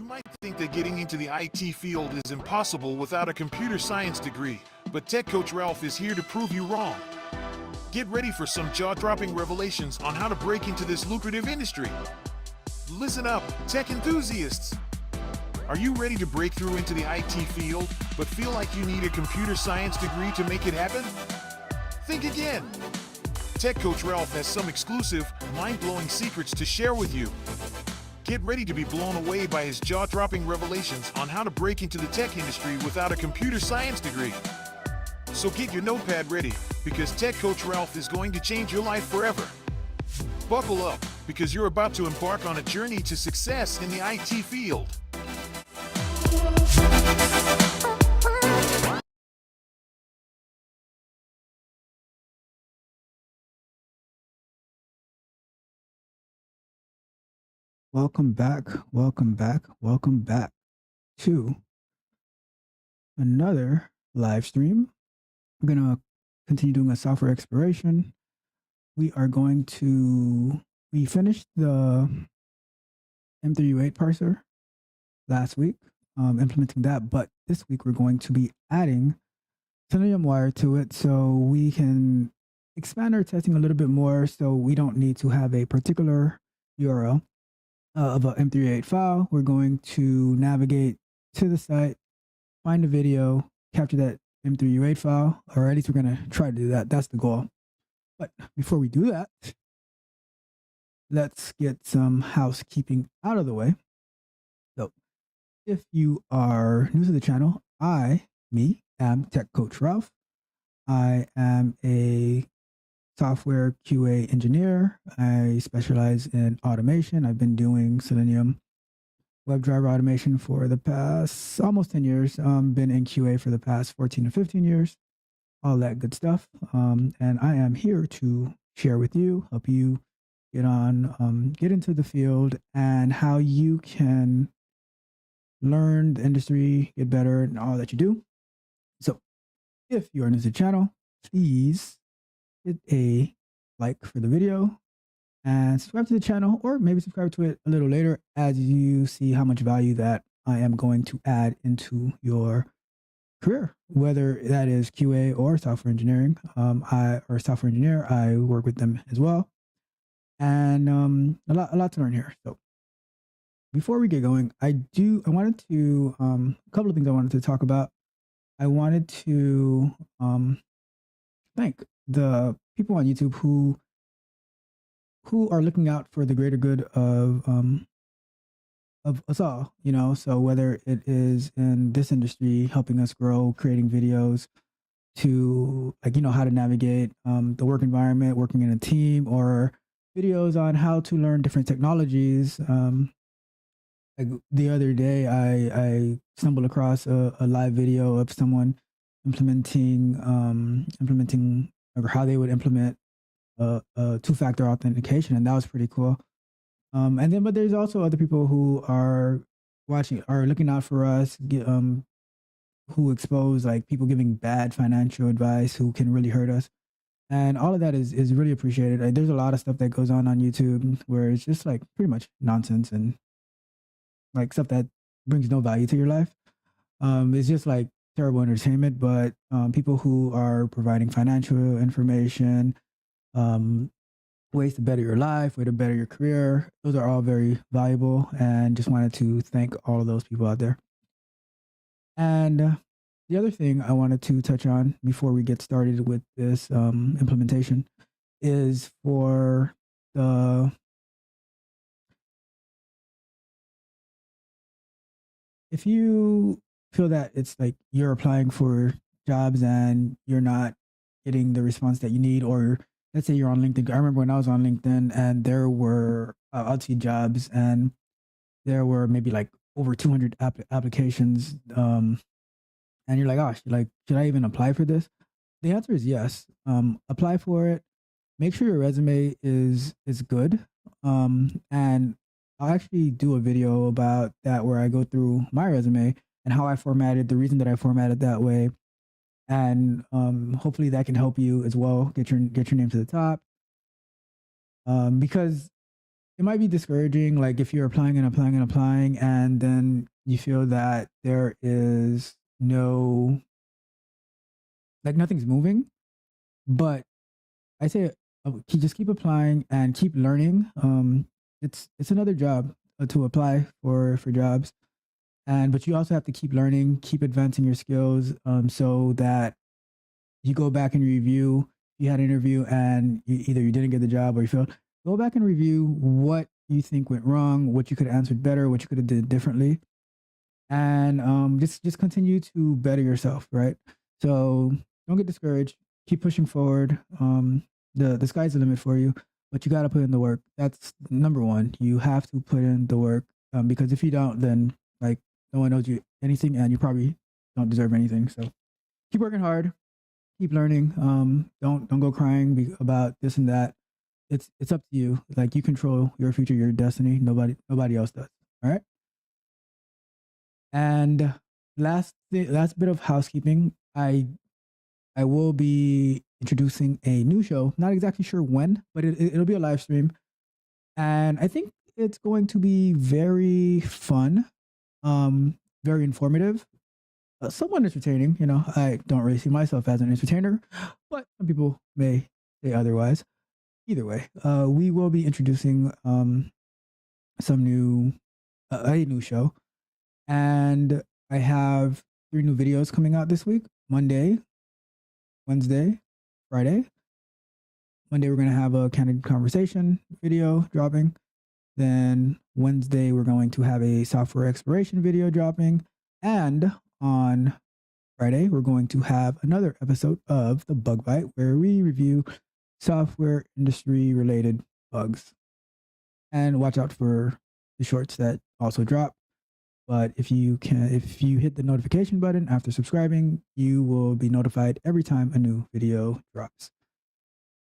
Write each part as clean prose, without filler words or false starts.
might think that getting into the IT field is impossible without a computer science degree, but Tech Coach Ralph is here to prove you wrong. Get ready for some jaw-dropping revelations on how to break into this lucrative industry. Listen up, tech enthusiasts! Are you ready to break through into the IT field, but feel like you need a computer science degree to make it happen? Think again! Tech Coach Ralph has some exclusive, mind-blowing secrets to share with you. Get ready to be blown away by his jaw-dropping revelations on how to break into the tech industry without a computer science degree. So get your notepad ready, because Tech Coach Ralph is going to change your life forever. Buckle up, because you're about to embark on a journey to success in the IT field. Welcome back to another live stream. I'm going to continue doing a software exploration. We finished the M3U8 parser last week, implementing that, but this week we're going to be adding Selenium-wire to it so we can expand our testing a little bit more, so we don't need to have a particular URL of a M3U8 file. We're going to navigate to the site, find a video, capture that M3U8 file, or at least we're going to try to do that. That's the goal. But before we do that, let's get some housekeeping out of the way. So if you are new to the channel, I am Tech Coach Ralph. I am a software QA engineer. I specialize in automation. I've been doing Selenium WebDriver automation for the past almost 10 years. Been in QA for the past 14 to 15 years, all that good stuff. And I am here to share with you, help you get into the field and how you can learn the industry, get better in all that you do. So if you are new to the channel, please hit a like for the video and subscribe to the channel, or maybe subscribe to it a little later as you see how much value that I am going to add into your career, whether that is QA or software engineering. I work with them as well, and a lot to learn here. So before we get going, a couple of things I wanted to talk about. I wanted to thank the people on YouTube who are looking out for the greater good of us all, so whether it is in this industry, helping us grow, creating videos, to how to navigate the work environment, working in a team, or videos on how to learn different technologies. The other day, I stumbled across a live video of someone implementing or how they would implement two-factor authentication, and that was pretty cool. But there's also other people who are looking out for us, who expose people giving bad financial advice who can really hurt us, and all of that is really appreciated. There's a lot of stuff that goes on YouTube where it's just pretty much nonsense and stuff that brings no value to your life. It's just terrible entertainment, but people who are providing financial information, ways to better your life, way to better your career, those are all very valuable, and just wanted to thank all of those people out there. And the other thing I wanted to touch on before we get started with this implementation is for if you feel that it's you're applying for jobs and you're not getting the response that you need, or let's say you're on LinkedIn. I remember when I was on LinkedIn and there were I'd see jobs and there were maybe over 200 applications, and you're gosh, should I even apply for this? The answer is yes. Apply for it. Make sure your resume is good. And I'll actually do a video about that where I go through my resume and how I formatted, the reason that I formatted that way. And hopefully that can help you as well, get your name to the top. Because it might be discouraging, like if you're applying and applying and applying, and then you feel that there is no, like nothing's moving. But I say just keep applying and keep learning. It's another job to apply for jobs, and but you also have to keep learning, keep advancing your skills, so that you go back and review. You had an interview and either you didn't get the job or you failed. Go back and review what you think went wrong, what you could have answered better, what you could have did differently, and just continue to better yourself. Right. So don't get discouraged. Keep pushing forward. The sky's the limit for you, but you got to put in the work. That's number one. You have to put in the work, because if you don't, then like no one knows you anything, and you probably don't deserve anything. So keep working hard, keep learning. Don't go crying about this and that. It's up to you. Like you control your future, your destiny. Nobody else does. All right. And last bit of housekeeping. I will be introducing a new show. Not exactly sure when, but it'll be a live stream, and I think it's going to be very fun, very informative, somewhat entertaining. You know, I don't really see myself as an entertainer, but some people may say otherwise. Either way, we will be introducing some new a new show, and I have 3 new videos coming out this week: Monday, Wednesday, Friday. Monday, we're going to have a candid conversation video dropping. Then Wednesday, we're going to have a software exploration video dropping. And on Friday, we're going to have another episode of The Bug Bite where we review software industry related bugs. And watch out for the shorts that also drop. But if you hit the notification button after subscribing, you will be notified every time a new video drops.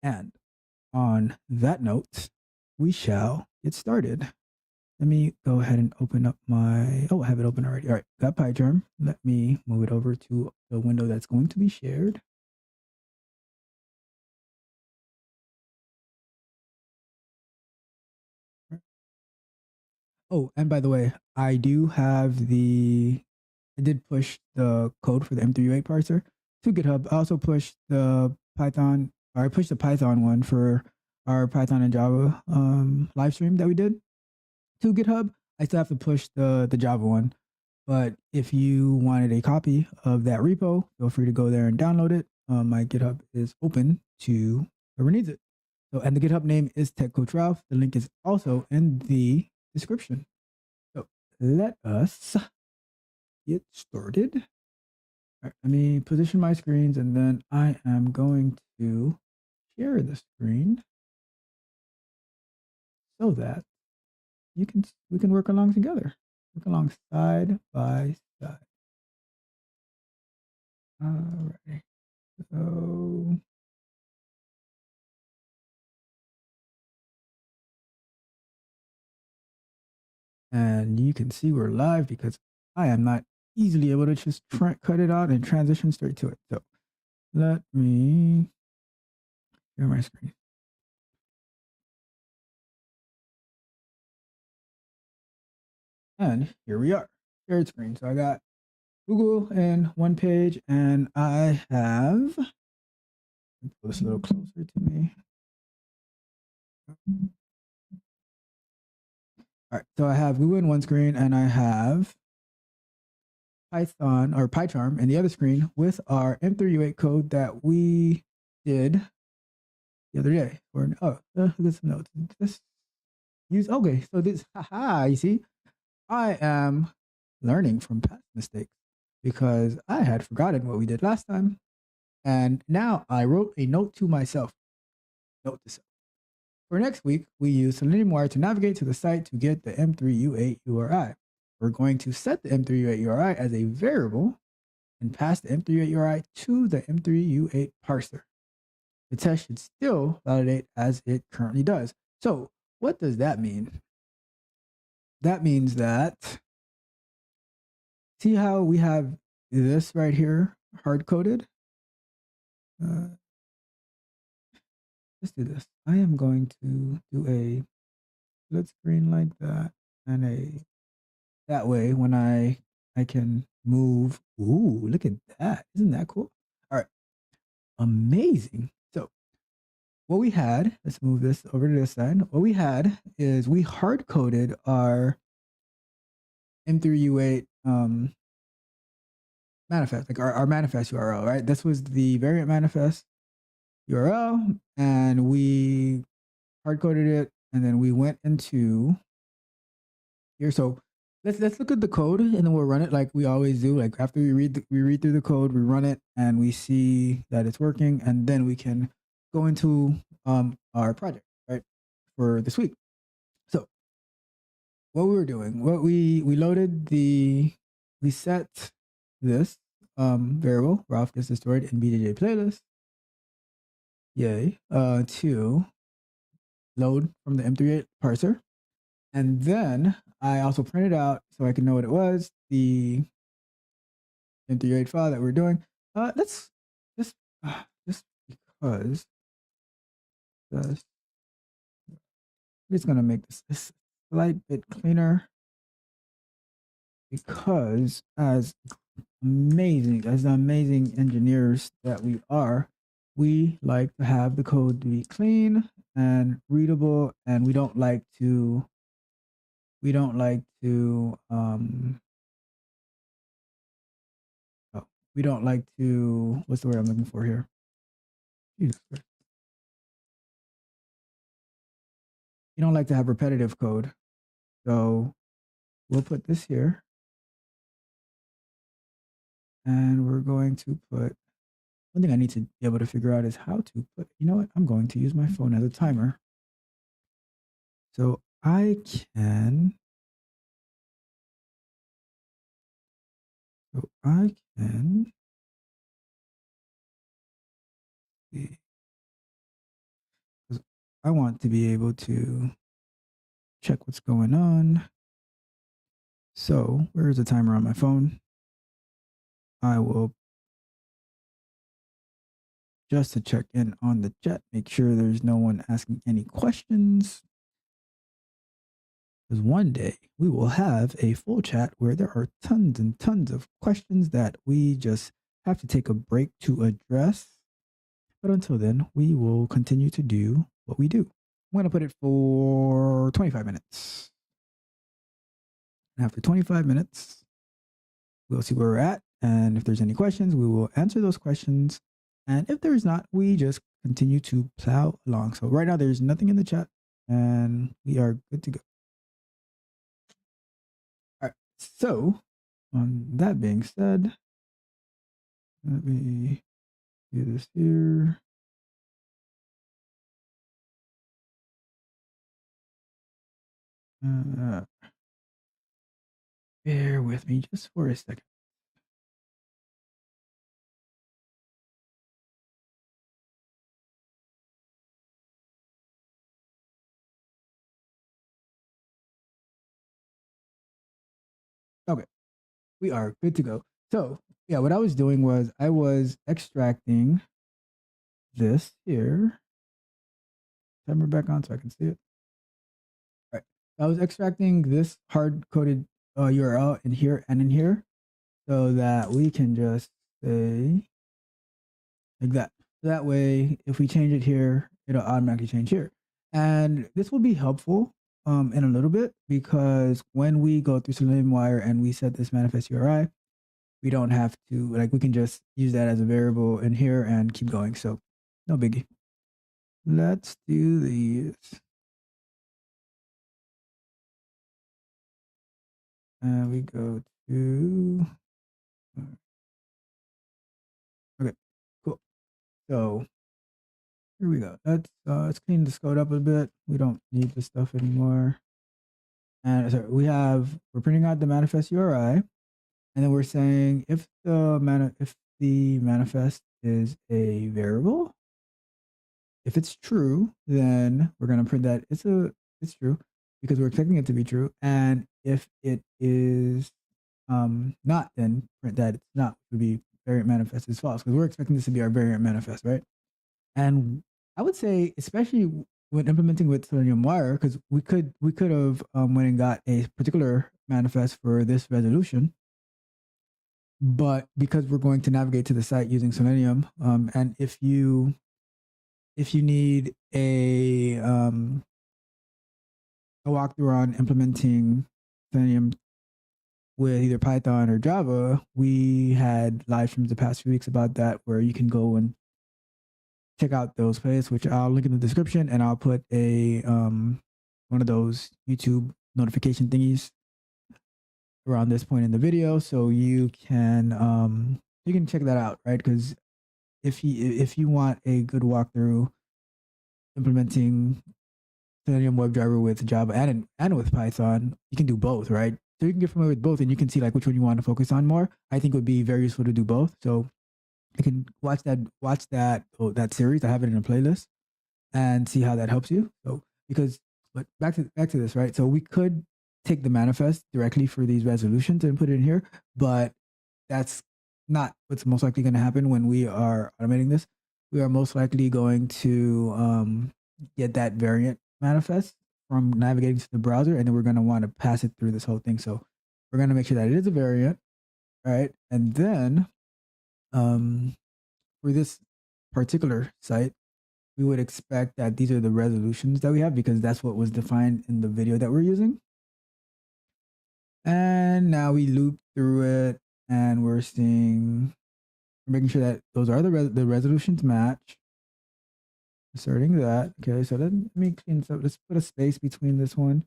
And on that note, we shall get started. Let me go ahead and open up I have it open already. All right, got PyCharm. Let me move it over to the window that's going to be shared. Oh, and by the way, I did push the code for the M3U8 parser to GitHub. I also pushed the I pushed the Python one for our Python and Java live stream that we did to GitHub. I still have to push the Java one. But if you wanted a copy of that repo, feel free to go there and download it. My GitHub is open to whoever needs it. So, and the GitHub name is TechCoach Ralph. The link is also in the description. So let us get started. All right, let me position my screens, and then I am going to share the screen so that we can work along together, work along side by side. All right. So and you can see we're live because I am not easily able to just cut it out and transition straight to it. So let me share my screen. And here we are, shared screen. So I got Google in one page, and I have, pull this a little closer to me. All right, so I have Google in one screen, and I have Python or PyCharm in the other screen with our M3U8 code that we did the other day. Look at some notes. Okay, so this, you see, I am learning from past mistakes because I had forgotten what we did last time. And now I wrote a note to myself. Note to self. For next week, we use Selenium-wire to navigate to the site to get the M3U8 URI. We're going to set the M3U8 URI as a variable and pass the M3U8 URI to the M3U8 parser. The test should still validate as it currently does. So what does that mean? That means that, see how we have this right here hard-coded? Let's do this. I am going to do a split screen like that, and that way when I can move. Ooh, look at that! Isn't that cool? All right, amazing. So what we had, let's move this over to this side. What we had is we hard coded our M3U8 manifest, like our manifest URL, right? This was the variant manifest URL, and we hard coded it, and then we went into here. So let's look at the code, and then we'll run it like we always do. Like after we read through the code, we run it, and we see that it's working, and then we can go into our project, right, for this week. So what we were doing, what we loaded we set this variable Ralph gets destroyed in BJJ playlist, yay, to load from the M3u8 parser, and then I also printed out so I can know what it was, the M3u8 file that we're doing. Let's just because I'm just gonna make this a slight bit cleaner, because as amazing engineers that we are, we like to have the code to be clean and readable, and we don't like to what's the word I'm looking for here? Jesus Christ. You don't like to have repetitive code. So we'll put this here, and we're going to put, one thing I need to be able to figure out is how to put, you know what? I'm going to use my phone as a timer. So I can see, 'cause I want to be able to check what's going on. So where's the timer on my phone? I will, just to check in on the chat, make sure there's no one asking any questions. Because one day we will have a full chat where there are tons and tons of questions that we just have to take a break to address. But until then, we will continue to do what we do. I'm going to put it for 25 minutes. And after 25 minutes, we'll see where we're at. And if there's any questions, we will answer those questions. And if there's not, we just continue to plow along. So right now, there's nothing in the chat, and we are good to go. All right. So that being said, let me do this here. Bear with me just for a second. Okay, we are good to go. So yeah, what I was doing was I was extracting this here. Timer back on so I can see it. All right, I was extracting this hard-coded URL in here and in here, so that we can just say like that. That way, if we change it here, it'll automatically change here. And this will be helpful in a little bit, because when we go through Selenium-wire and we set this manifest URI, we don't have to, like, we can just use that as a variable in here and keep going. So no biggie. Let's do these. And we go to, okay, cool. So here we go. Let's clean this code up a bit. We don't need this stuff anymore. And so we're printing out the manifest URI, and then we're saying if the manifest is a variable, if it's true, then we're going to print that it's true, because we're expecting it to be true. And if it is not, then print that it's not. It would be variant manifest is false, because we're expecting this to be our variant manifest, right? And I would say, especially when implementing with Selenium-wire, because we could have went and got a particular manifest for this resolution, but because we're going to navigate to the site using Selenium, and if you need a walkthrough on implementing Selenium with either Python or Java, we had live streams the past few weeks about that, where you can go and check out those playlists, which I'll link in the description, and I'll put a one of those YouTube notification thingies around this point in the video, so you can check that out, right? Because if you want a good walkthrough implementing Selenium WebDriver with Java and with Python, you can do both, right? So you can get familiar with both, and you can see like which one you want to focus on more. I think it would be very useful to do both. So you can watch that series. I have it in a playlist, and see how that helps you. So but back to this, right? So we could take the manifest directly for these resolutions and put it in here, but that's not what's most likely going to happen when we are automating this. We are most likely going to get that variant manifest from navigating to the browser, and then we're going to want to pass it through this whole thing. So we're going to make sure that it is a variant, right? And then for this particular site, we would expect that these are the resolutions that we have, because that's what was defined in the video that we're using. And now we loop through it, and we're making sure that those are the resolutions match. Asserting that. Okay, so let me clean this up. Let's put a space between this one.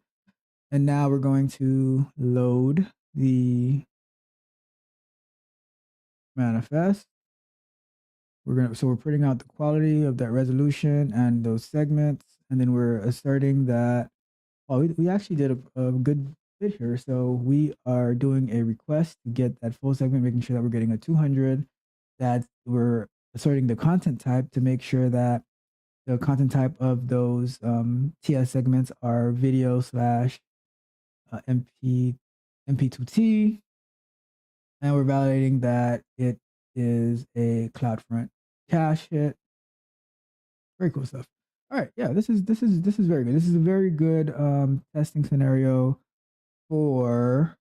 And now we're going to load the manifest. So we're putting out the quality of that resolution and those segments, and then we're asserting that. Oh, we actually did a good bit here. So we are doing a request to get that full segment, making sure that we're getting a 200. That we're asserting the content type to make sure that the content type of those TS segments are video / MP2T, and we're validating that it is a CloudFront cache hit. Very cool stuff. All right, yeah, this is very good. This is a very good testing scenario for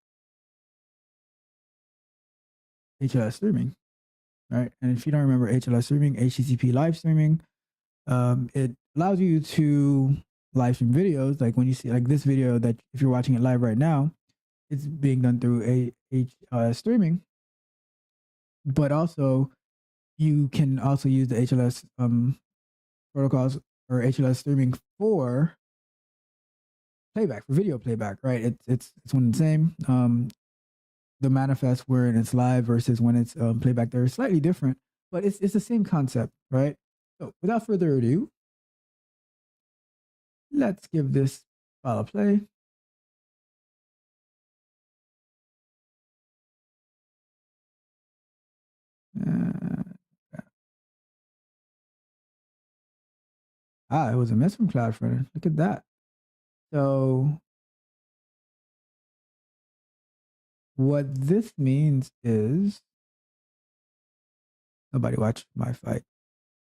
HLS streaming, right? And if you don't remember HLS streaming, HTTP live streaming, it allows you to live stream videos. Like when you see like this video, that if you're watching it live right now, it's being done through HLS streaming. But also, you can also use the HLS protocols or HLS streaming for playback, for video playback, right? It's one and the same. The manifest when it's live versus when it's playback, they're slightly different, but it's the same concept, right? So without further ado, let's give this file a play. It was a miss from CloudFront. Look at that. So what this means is nobody watched my fight.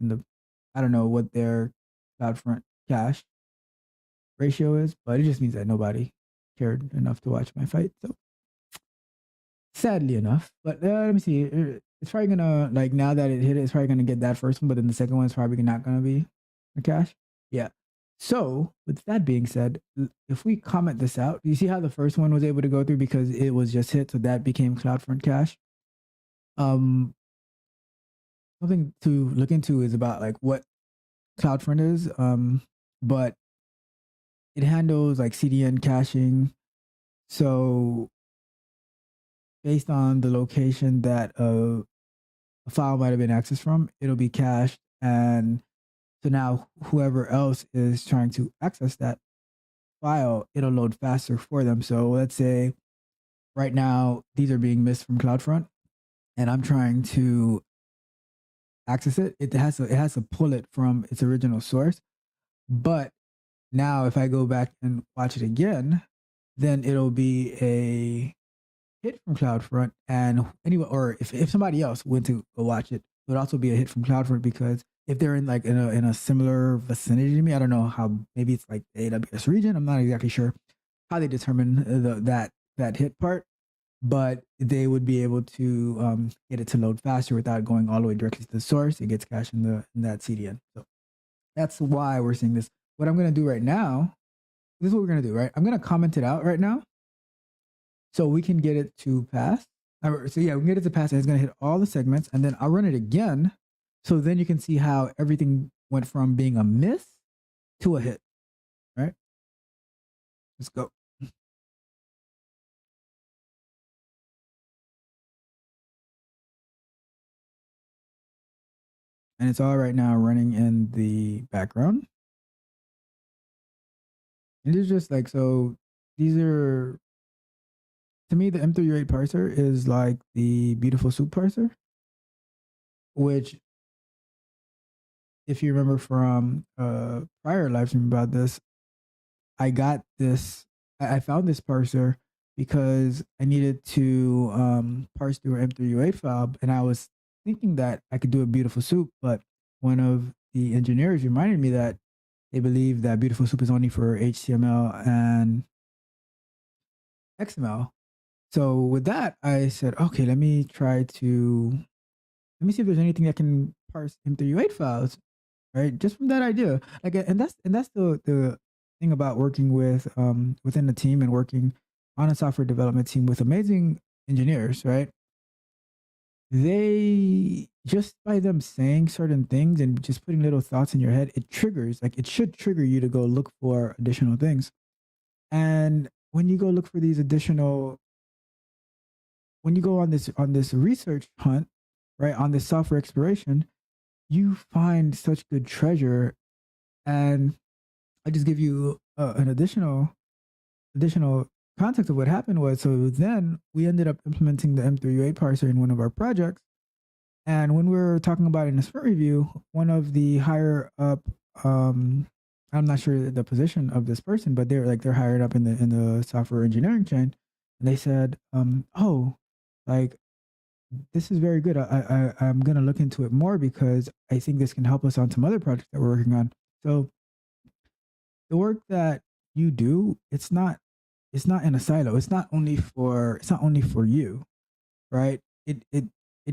I don't know what their CloudFront cache ratio is, but it just means that nobody cared enough to watch my fight. So sadly enough, but let me see. It's probably gonna, like, now that it hit it, it's probably gonna get that first one, but then the second one is probably not gonna be a cache. Yeah. So with that being said, if we comment this out, you see how the first one was able to go through because it was just hit, so that became CloudFront cache. Something to look into is about like what CloudFront is, but it handles like CDN caching. So based on the location that a file might have been accessed from, it'll be cached, and so now whoever else is trying to access that file, it'll load faster for them. So let's say right now these are being missed from CloudFront, and I'm trying to access it. It has to pull it from its original source. But now if I go back and watch it again, then it'll be a hit from CloudFront, and anyway, or if somebody else went to go watch it, it would also be a hit from CloudFront because if they're in like in a similar vicinity to me. I don't know how, maybe it's like the AWS region. I'm not exactly sure how they determine that hit part, but they would be able to get it to load faster without going all the way directly to the source. It gets cached in that CDN. So that's why we're seeing this. What I'm going to do right now, this is what we're going to do, right? I'm going to comment it out right now so we can get it to pass. So yeah, we can get it to pass, and it's going to hit all the segments, and then I'll run it again. So then you can see how everything went from being a miss to a hit, right? Let's go. And it's all right now running in the background. And it's just like, so these are, to me, the M3U8 parser is like the beautiful soup parser, which, if you remember from prior live stream about this, I got this, I found this parser because I needed to parse through an M3U8 file, and I was thinking that I could do a beautiful soup, but one of the engineers reminded me that they believe that beautiful soup is only for HTML and XML. So with that, I said, okay, let me see if there's anything that can parse M3U8 files, right? Just from that idea, like, and that's the thing about working with within the team and working on a software development team with amazing engineers, right? They, just by them saying certain things and just putting little thoughts in your head, it triggers, like, it should trigger you to go look for additional things. And when you go look for these additional, when you go on this research hunt, right, on this software exploration, you find such good treasure. And I just give you an additional context of what happened was, so then we ended up implementing the M3U8 parser in one of our projects. And when we were talking about it in a sprint review, one of the higher up, I'm not sure the position of this person, but they're hired up in the software engineering chain, and they said, "Oh, like, this is very good. I'm gonna look into it more because I think this can help us on some other projects that we're working on." So the work that you do, it's not in a silo. It's not only for you, right? It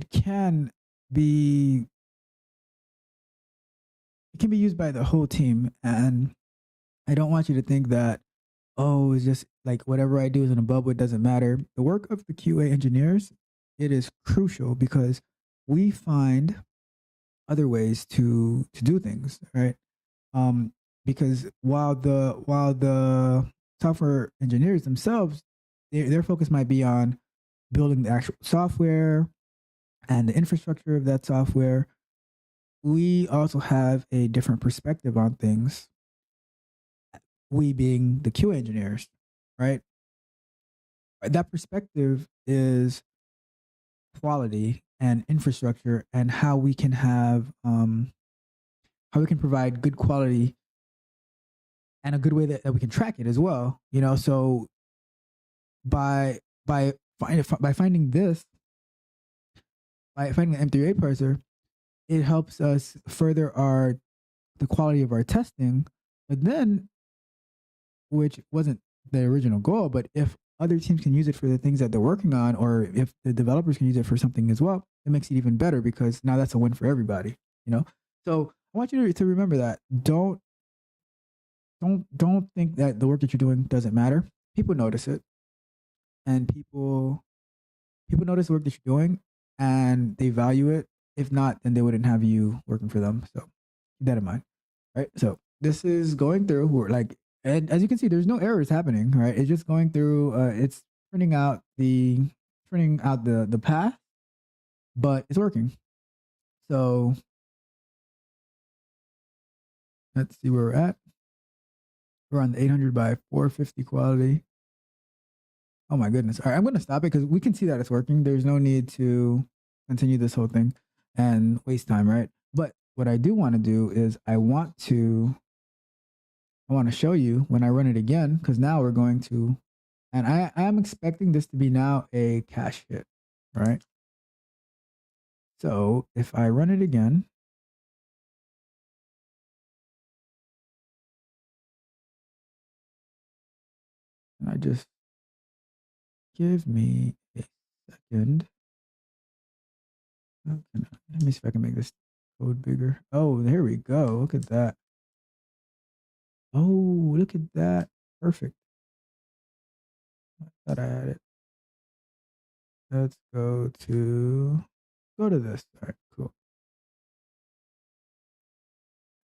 can be, it can be used by the whole team. And I don't want you to think that, oh, it's just like whatever I do is in a bubble, it doesn't matter. The work of the QA engineers, it is crucial because we find other ways to do things, right? Because while the software engineers themselves, their focus might be on building the actual software and the infrastructure of that software, we also have a different perspective on things. We being the QA engineers, right? That perspective is quality and infrastructure, and how we can have how we can provide good quality and a good way that we can track it as well. You know, so by finding this, by finding the M3U8 parser, it helps us further the quality of our testing. But then, which wasn't the original goal, but if other teams can use it for the things that they're working on, or if the developers can use it for something as well, it makes it even better because now that's a win for everybody, you know? So I want you to remember that. Don't think that the work that you're doing doesn't matter. People notice it, and people notice the work that you're doing, and they value it. If not, then they wouldn't have you working for them. So keep that in mind, right? So this is going through. We're like, and as you can see, there's no errors happening, right? It's just going through. It's printing out the path, but it's working. So let's see where we're at. We're on the 800 by 450 quality. Oh my goodness. All right, I'm going to stop it because we can see that it's working. There's no need to continue this whole thing and waste time, right? But what I do want to do is I want to show you when I run it again, because now we're going to, and I am expecting this to be now a cache hit, right? So if I run it again, I just give me a second? Let me see if I can make this code bigger. Oh, there we go. Look at that. Oh, look at that. Perfect. I thought I had it. Let's go to this. All right, cool.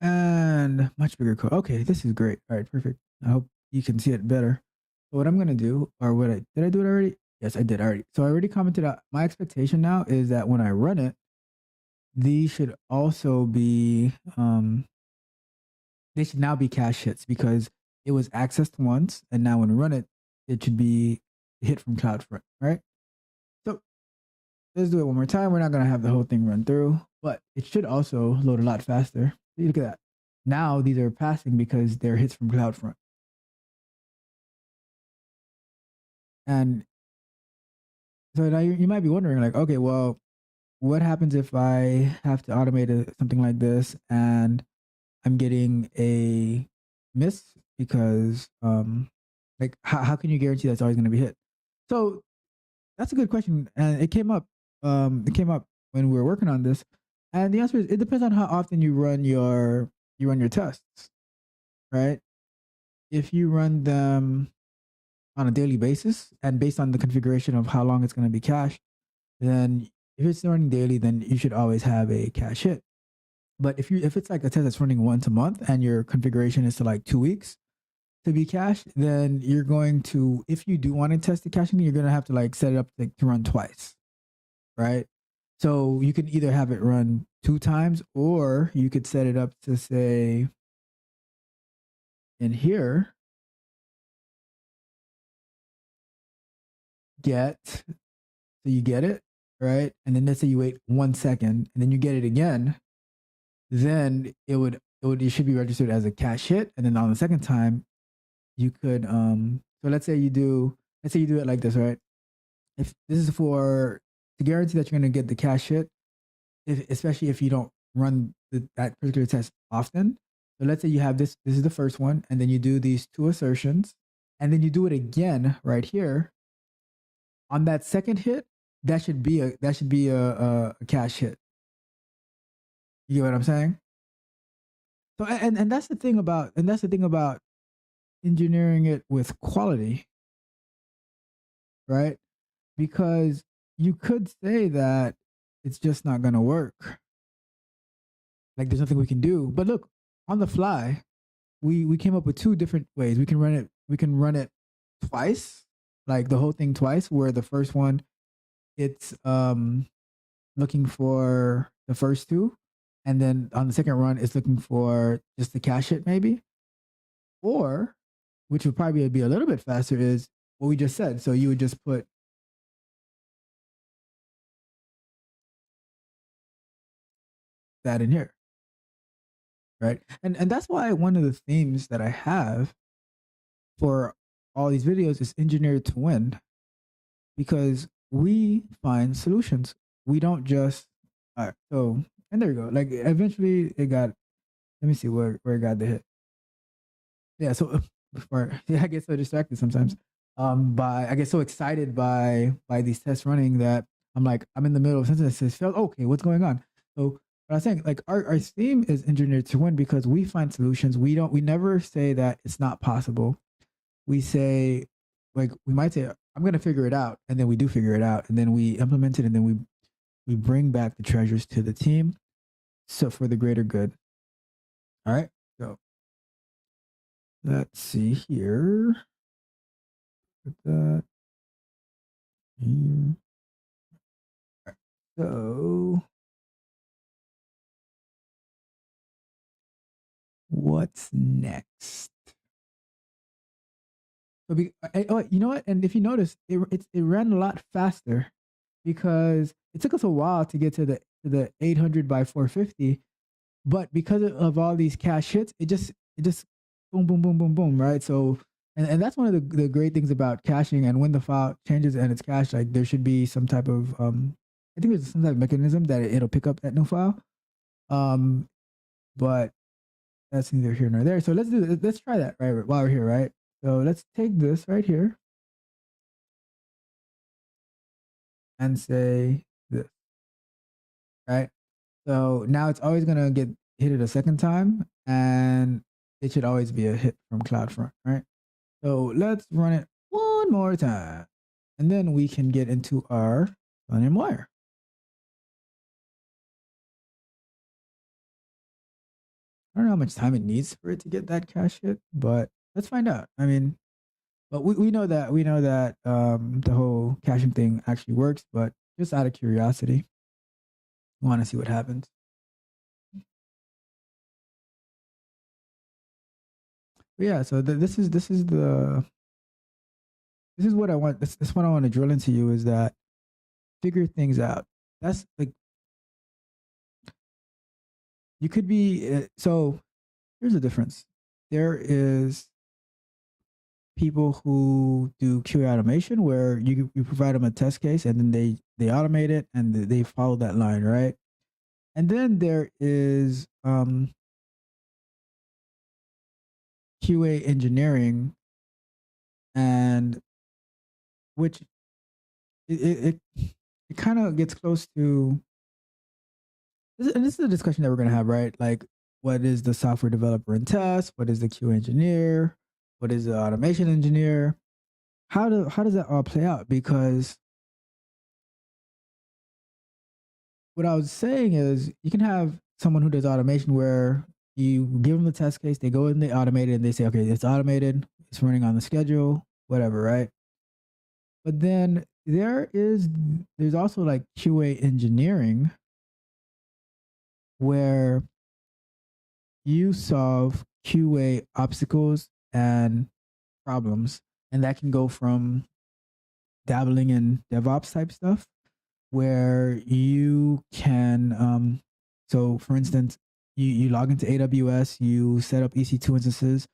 And much bigger code. Okay, this is great. All right, perfect. I hope you can see it better. So what I'm gonna do, or did I do it already? Yes, I did already. So I already commented out. My expectation now is that when I run it, these should also be they should now be cache hits because it was accessed once, and now when we run it, it should be hit from CloudFront, right? So let's do it one more time. We're not gonna have the whole thing run through, but it should also load a lot faster. Look at that. Now these are passing because they're hits from CloudFront. And so now you might be wondering, like, okay, well, what happens if I have to automate something like this and I'm getting a miss because, like, how can you guarantee that's always going to be hit? So that's a good question, and it came up. It came up when we were working on this, and the answer is it depends on how often you run your tests, right? If you run them on a daily basis and based on the configuration of how long it's going to be cached, then if it's running daily, then you should always have a cache hit. But if it's like a test that's running once a month and your configuration is to like 2 weeks to be cached, then you're going to, if you do want to test the caching, you're going to have to like set it up to run twice, right? So you can either have it run 2 times, or you could set it up to say in here, get, so you get it, right? And then let's say you wait 1 second and then you get it again, then it should be registered as a cache hit. And then on the second time, you could so let's say you do it like this, right? If this is to guarantee that you're going to get the cache hit, especially if you don't run that particular test often. So let's say you have this is the first one, and then you do these 2 assertions, and then you do it again right here. On that second hit, that should be a cache hit. You get what I'm saying? So and that's the thing about engineering it with quality, right? Because you could say that it's just not going to work. Like there's nothing we can do. But look, on the fly, we came up with 2 different ways. We can run it twice, like the whole thing twice, where the first one it's looking for the first 2, and then on the second run it's looking for just the cache hit maybe. Or, which would probably be a little bit faster, is what we just said. So you would just put that in here, right? And that's why one of the themes that I have for all these videos is engineered to win, because we find solutions. We don't just all right. So and there you go. Like eventually it got. Let me see where it got the hit. Yeah. So I get so distracted sometimes. I get so excited by these tests running that I'm in the middle of a sentence that says failed. Okay, what's going on? So what I was saying, like our theme is engineered to win because we find solutions. We never say that it's not possible. We say, like, we might say, I'm going to figure it out. And then we do figure it out. And then we implement it. And then we bring back the treasures to the team. So for the greater good. All right. So let's see here. Put that here. Right. So what's next? So you know what? And if you notice, it ran a lot faster because it took us a while to get to the 800 by 450, but because of all these cache hits, it just boom boom boom boom boom, right? So and that's one of the great things about caching. And when the file changes and it's cached, like there should be some type of I think there's some type of mechanism that it'll pick up that new file. But that's neither here nor there. So let's try that right while we're here, right? So let's take this right here and say this, right? So now it's always going to get hit it a second time, and it should always be a hit from CloudFront, right? So let's run it one more time, and then we can get into our Selenium-wire. I don't know how much time it needs for it to get that cache hit, but let's find out. I mean, but we know that the whole caching thing actually works, but just out of curiosity, we want to see what happens. But yeah, so this is what I want. This is what I want to drill into you, is that figure things out. That's like, you could be so here's the difference. There is people who do QA automation where you provide them a test case and then they automate it and they follow that line, right? And then there is QA engineering, and which it kind of gets close to, and this is a discussion that we're going to have, right? Like, what is the software developer and test? What is the QA engineer? What is the automation engineer? How does that all play out? Because what I was saying is, you can have someone who does automation where you give them the test case, they go and they automate it, and they say, okay, it's automated, it's running on the schedule, whatever, right? But then there's also like QA engineering where you solve QA obstacles and problems, and that can go from dabbling in DevOps type stuff where you can so for instance, you log into AWS, you set up EC2 instances.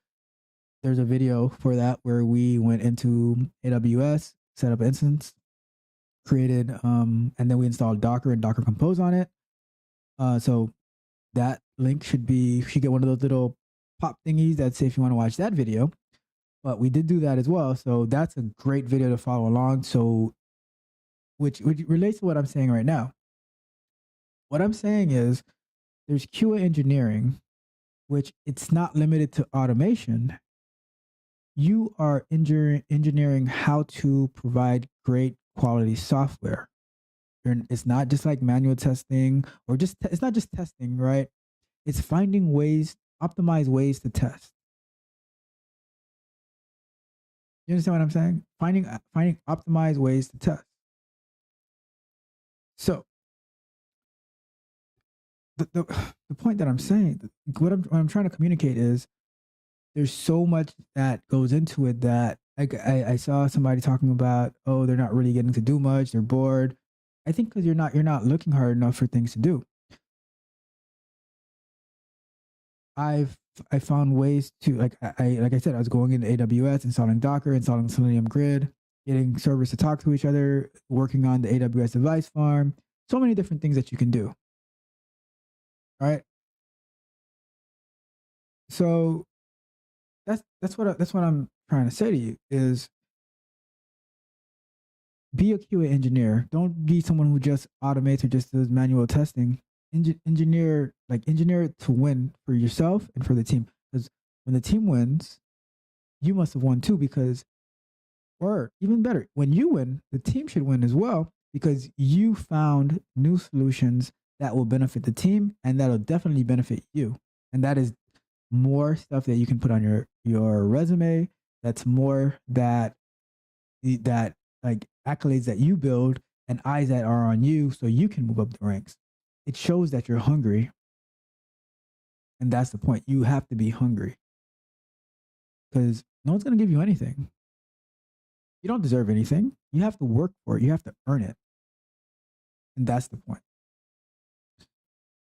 There's a video for that where we went into AWS, set up an instance, created and then we installed Docker and Docker Compose on it. So that link should get one of those little pop thingies that say if you want to watch that video. But we did do that as well, so that's a great video to follow along. So which relates to what I'm saying right now. What I'm saying is, there's QA engineering, which it's not limited to automation. You are engineering how to provide great quality software. It's not just like manual testing or it's not just testing, right? It's finding ways, optimized ways to test. You understand what I'm saying? Finding optimized ways to test. So the point that I'm saying, what I'm trying to communicate is, there's so much that goes into it that I saw somebody talking about, oh, they're not really getting to do much, they're bored. I think because you're not looking hard enough for things to do. I found ways to, like I said, I was going into AWS, installing Docker, installing Selenium Grid, getting servers to talk to each other, working on the AWS device farm. So many different things that you can do. All right. So that's what I'm trying to say to you is, be a QA engineer. Don't be someone who just automates or just does manual testing. Engineer it to win for yourself and for the team. Because when the team wins, you must have won too. Because, or even better, when you win, the team should win as well, because you found new solutions that will benefit the team and that'll definitely benefit you. And that is more stuff that you can put on your resume. That's more that like accolades that you build and eyes that are on you so you can move up the ranks. It shows that you're hungry. And that's the point. You have to be hungry, because no one's going to give you anything. You don't deserve anything. You have to work for it. You have to earn it. And that's the point.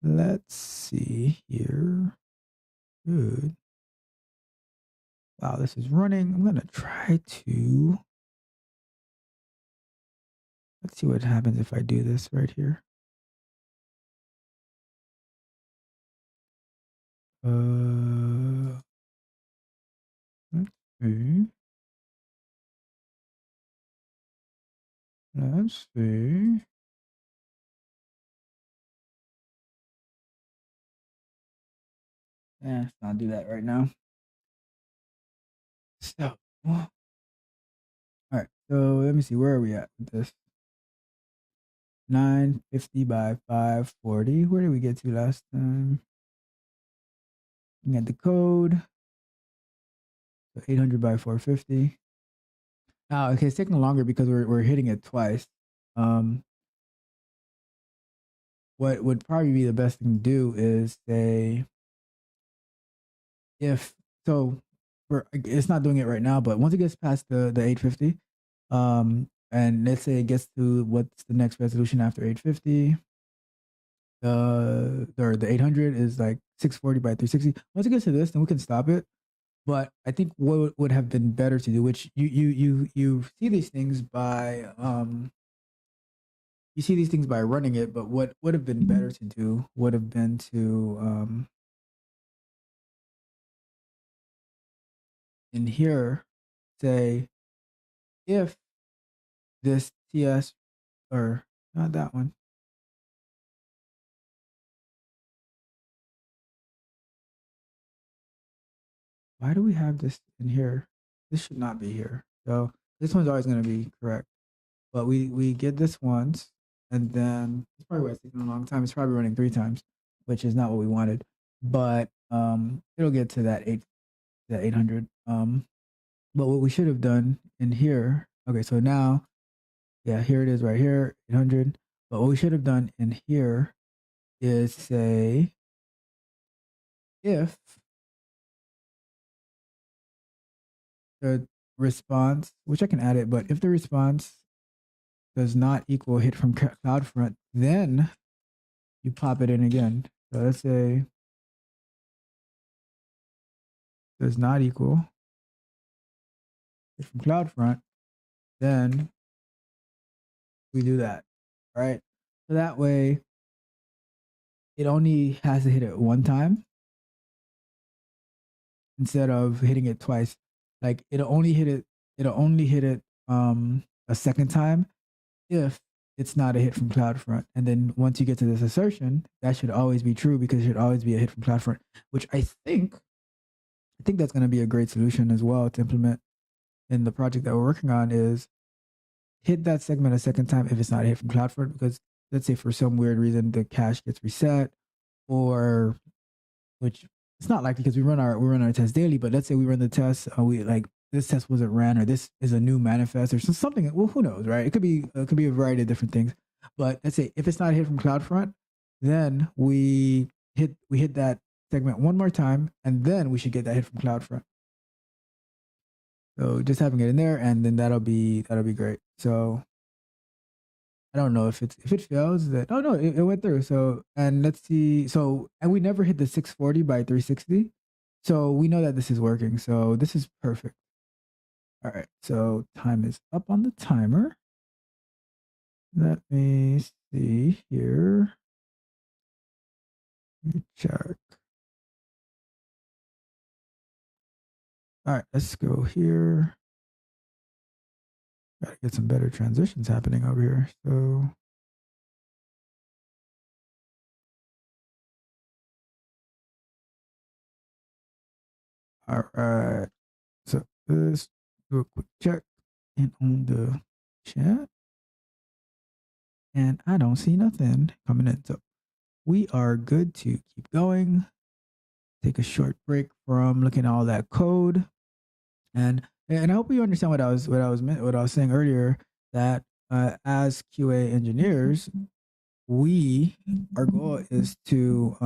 Let's see here. Good. Wow, this is running. I'm going to try to, let's see what happens if I do this right here. Let's see. Let's see. Let's not do that right now. So, all right. So let me see. Where are we at with this? 950 by 540. Where did we get to last time? Looking at the code. So 800 by 450. Oh, okay. It's taking longer because we're hitting it twice. What would probably be the best thing to do is say if so it's not doing it right now, but once it gets past the 850, and let's say it gets to what's the next resolution after 850, or the 800 is like 640 by 360. Once it gets to this, then we can stop it. But I think what would have been better to do, which you see these things by running it, but what would have been better to do would have been to in here say if this TS, or not that one. Why do we have this in here? This should not be here. So this one's always going to be correct. But we get this once, and then it's probably why it's taking a long time. It's probably running 3 times, which is not what we wanted. But it'll get to that 800. But what we should have done in here. Okay, so now, yeah, here it is right here, 800. But what we should have done in here is say if the response, which I can add it, but if the response does not equal hit from CloudFront, then you pop it in again. So let's say does not equal hit from CloudFront, then we do that, right? So that way it only has to hit it one time instead of hitting it twice. Like it'll only hit it a second time if it's not a hit from CloudFront. And then once you get to this assertion, that should always be true because it should always be a hit from CloudFront, which I think that's going to be a great solution as well to implement in the project that we're working on, is hit that segment a second time if it's not a hit from CloudFront, because let's say for some weird reason the cache gets reset, or which it's not likely because we run our test daily, but let's say we run the test, we like this test wasn't ran, or this is a new manifest or something. Well, who knows, right? It could be a variety of different things. But let's say if it's not a hit from CloudFront, then we hit that segment one more time, and then we should get that hit from CloudFront. So just having it in there, and then that'll be great. So I don't know if it fails that. Oh no, it went through. So, and let's see. So, and we never hit the 640 by 360. So we know that this is working. So this is perfect. All right. So time is up on the timer. Let me see here. Let me check. All right, let's go here. Gotta get some better transitions happening over here. So all right. So let's do a quick check in on the chat. And I don't see nothing coming in. So we are good to keep going. Take a short break from looking at all that code. And I hope you understand what I was saying earlier, that as QA engineers, our goal is to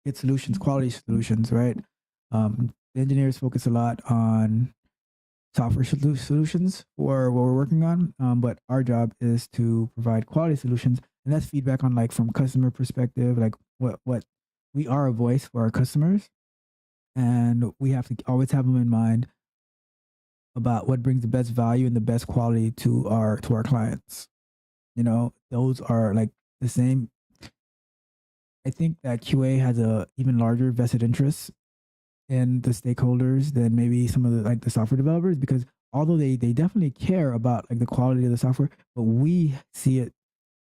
get quality solutions, right? The engineers focus a lot on software solutions for what we're working on, but our job is to provide quality solutions, and that's feedback on, like, from customer perspective, like what we are a voice for our customers, and we have to always have them in mind about what brings the best value and the best quality to our clients. Those are like the same. I think that QA has a even larger vested interest in the stakeholders than maybe some of the software developers, because although they definitely care about like the quality of the software, but we see it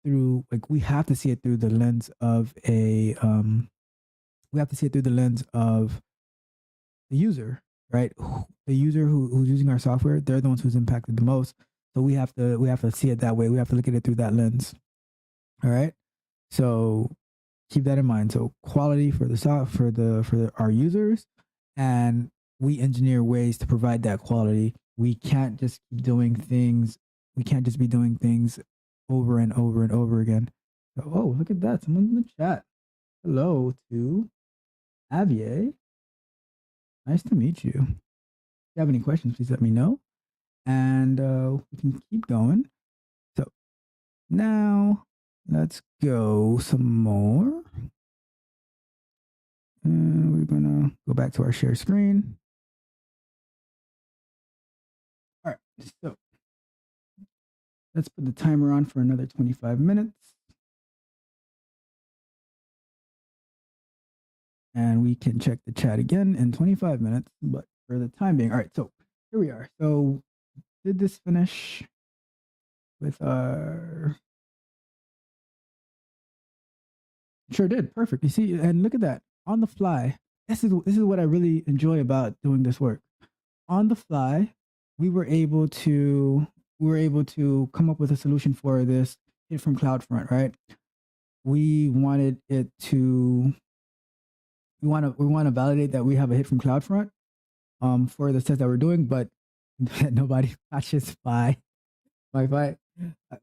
through, like, we have to see it through the lens of we have to see it through the lens of the user, right? The user who's using our software, they're the ones who's impacted the most. So we have to see it that way. We have to look at it through that lens. All right. So keep that in mind. So quality for the for our users, and we engineer ways to provide that quality. We can't just keep doing things. We can't just be doing things over and over and over again. So, oh, look at that! Someone in the chat. Hello to Avier. Nice to meet you. If you have any questions, please let me know, and we can keep going. So now let's go some more. And we're going to go back to our share screen. All right, so let's put the timer on for another 25 minutes. And we can check the chat again in 25 minutes, but for the time being. All right, so here we are. So did this finish with our... Sure did. Perfect. You see, and look at that. On the fly. This is what I really enjoy about doing this work. On the fly, we were able to come up with a solution for this hit from CloudFront, right? We wanted it to we want to validate that we have a hit from CloudFront for the test that we're doing, but nobody watches my fight,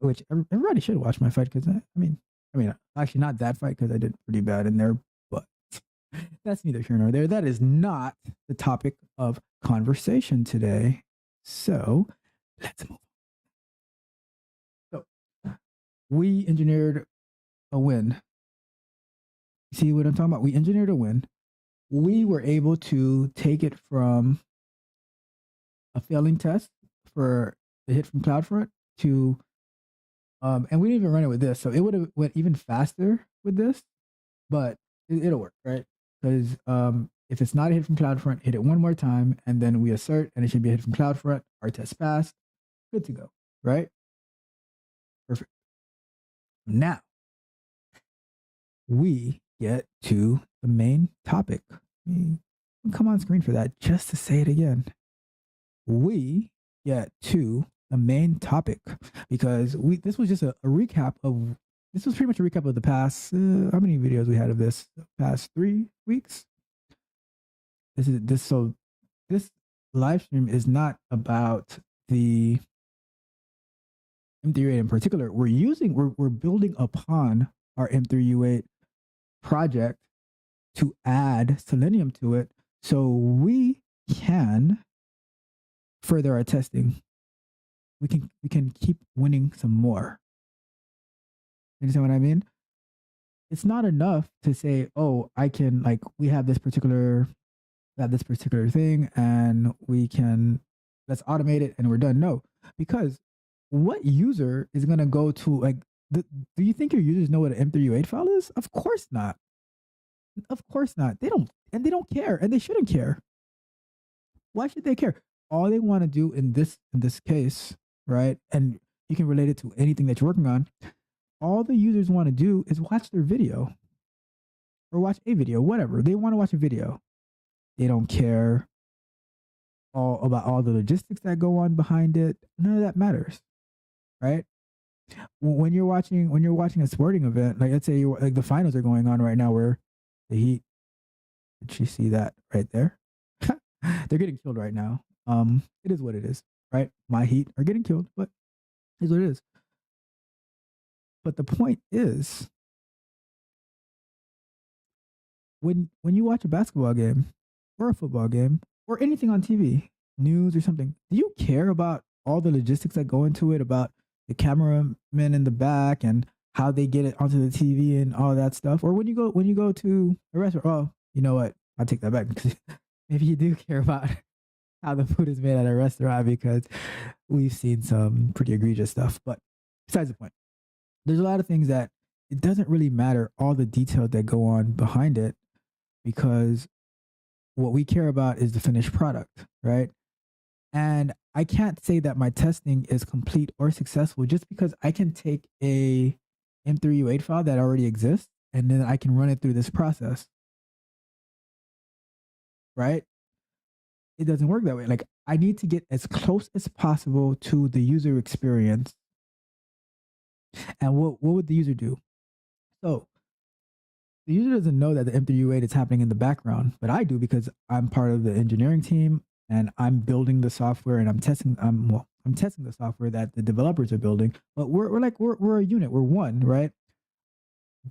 which everybody should watch my fight, because I mean, actually not that fight, because I did pretty bad in there, but that's neither here nor there. That is not the topic of conversation today. So let's move on. So we engineered a win. See what I'm talking about? We engineered a win. We were able to take it from a failing test for the hit from CloudFront to, and we didn't even run it with this, so it would have went even faster with this, but it'll work, right? Because if it's not a hit from CloudFront, hit it one more time, and then we assert, and it should be a hit from CloudFront. Our test passed, good to go, right? Perfect. Now we get to the main topic. Come on screen for that just to say it again. We get to the main topic, because this was just a recap of, this was pretty much a recap of the past, how many videos we had of this? Past 3 weeks? So this live stream is not about the M3U8 in particular. We're building upon our M3U8 project to add Selenium to it, so we can further our testing. We can keep winning some more. You understand what I mean? It's not enough to say, oh, I can, like, we have this particular thing, and let's automate it and we're done. No, because what user is going to go to, like, do you think your users know what an M3U8 file is? Of course not. Of course not. They don't care, and they shouldn't care. Why should they care? All they want to do in this case, right? And you can relate it to anything that you're working on. All the users want to do is watch their video, or watch a video, whatever. They want to watch a video. They don't care about all the logistics that go on behind it. None of that matters, right? When you're watching a sporting event, like, let's say like the finals are going on right now, where the Heat, did you see that right there? They're getting killed right now. It is what it is, right? My Heat are getting killed, but it is what it is. But the point is, when you watch a basketball game or a football game or anything on TV, news or something, do you care about all the logistics that go into it, about the cameramen in the back and how they get it onto the TV and all that stuff? Or when you go to a restaurant, oh, you know what? I'll take that back, because maybe you do care about how the food is made at a restaurant, because we've seen some pretty egregious stuff. But besides the point, there's a lot of things that it doesn't really matter all the details that go on behind it, because what we care about is the finished product, right? And I can't say that my testing is complete or successful just because I can take a M3U8 file that already exists and then I can run it through this process, right? It doesn't work that way. Like, I need to get as close as possible to the user experience. And what would the user do? So the user doesn't know that the M3U8 is happening in the background, but I do because I'm part of the engineering team and I'm building the software and I'm testing. I'm testing the software that the developers are building. But we're a unit. We're one, right?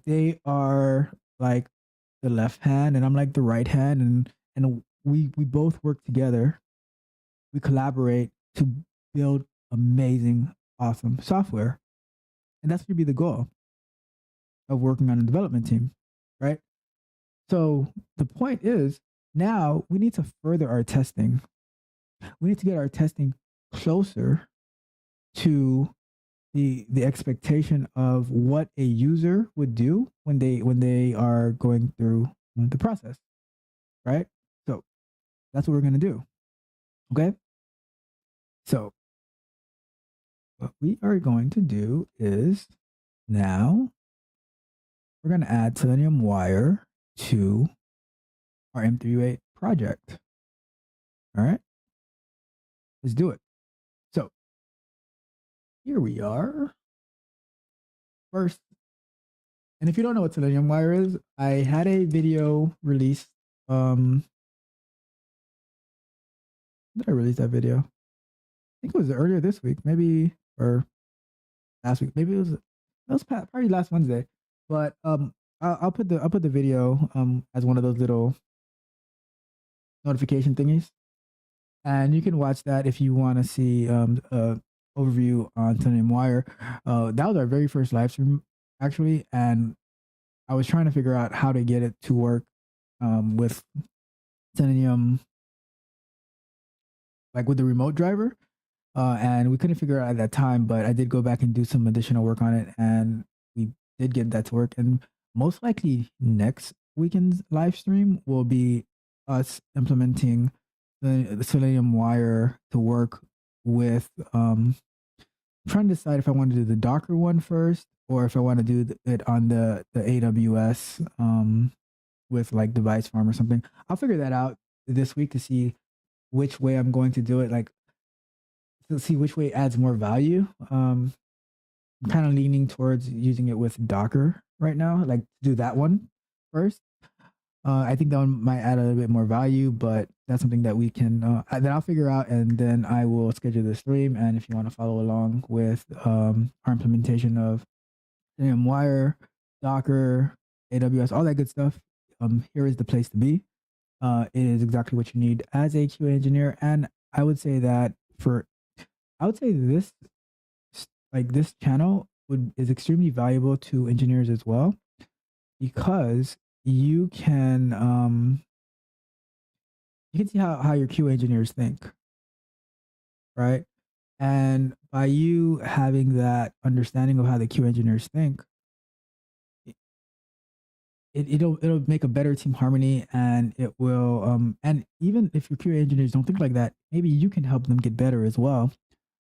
They are like the left hand, and I'm like the right hand, and we both work together. We collaborate to build amazing, awesome software, and that should be the goal of working on a development team, right? So the point is, now we need to further our testing. We need to get our testing closer to the expectation of what a user would do when they are going through the process, right? So that's what we're going to do. Okay? So what we are going to do is now we're going to add Selenium-wire to our M3U8 project. All right? Let's do it. So here we are. First, and if you don't know what Selenium-wire is, I had a video released. Did I release that video? I think it was earlier this week, maybe, or last week. Maybe it was probably last Wednesday. But I'll put the video as one of those little notification thingies, and you can watch that if you want to see overview on Selenium-wire. That was our very first live stream, actually, and I was trying to figure out how to get it to work with Selenium, like with the remote driver, and we couldn't figure it out at that time. But I did go back and do some additional work on it, and we did get that to work. And most likely next weekend's live stream will be us implementing the Selenium-wire to work with. Trying to decide if I want to do the Docker one first or if I want to do it on the AWS with like Device Farm or something. I'll figure that out this week to see which way I'm going to do it, like to see which way adds more value. I'm kind of leaning towards using it with Docker right now, like to do that one first. I think that one might add a little bit more value, but that's something that we can that I'll figure out, and then I will schedule the stream. And if you want to follow along with our implementation of Selenium-wire, Docker, AWS, all that good stuff, here is the place to be. It is exactly what you need as a QA engineer, and I would say that this channel is extremely valuable to engineers as well, because you can see how your QA engineers think, right? And by you having that understanding of how the QA engineers think, it'll make a better team harmony, and it will and even if your QA engineers don't think like that, maybe you can help them get better as well,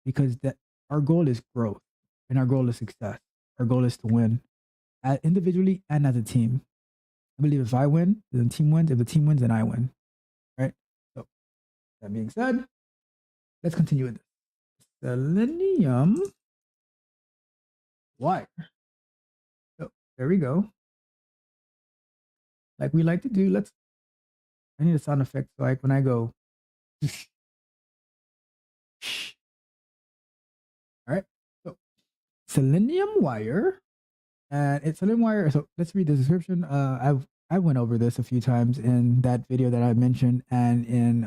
because that our goal is growth and our goal is success. Our goal is to win individually and as a team. I believe if I win, then the team wins. If the team wins, then I win. Right? So, that being said, let's continue with this. Selenium-wire. So, there we go. Like we like to do, I need a sound effect. So, like when I go, all right. So, Selenium-wire. And it's Selenium-wire. So let's read the description. I went over this a few times in that video that I mentioned, and in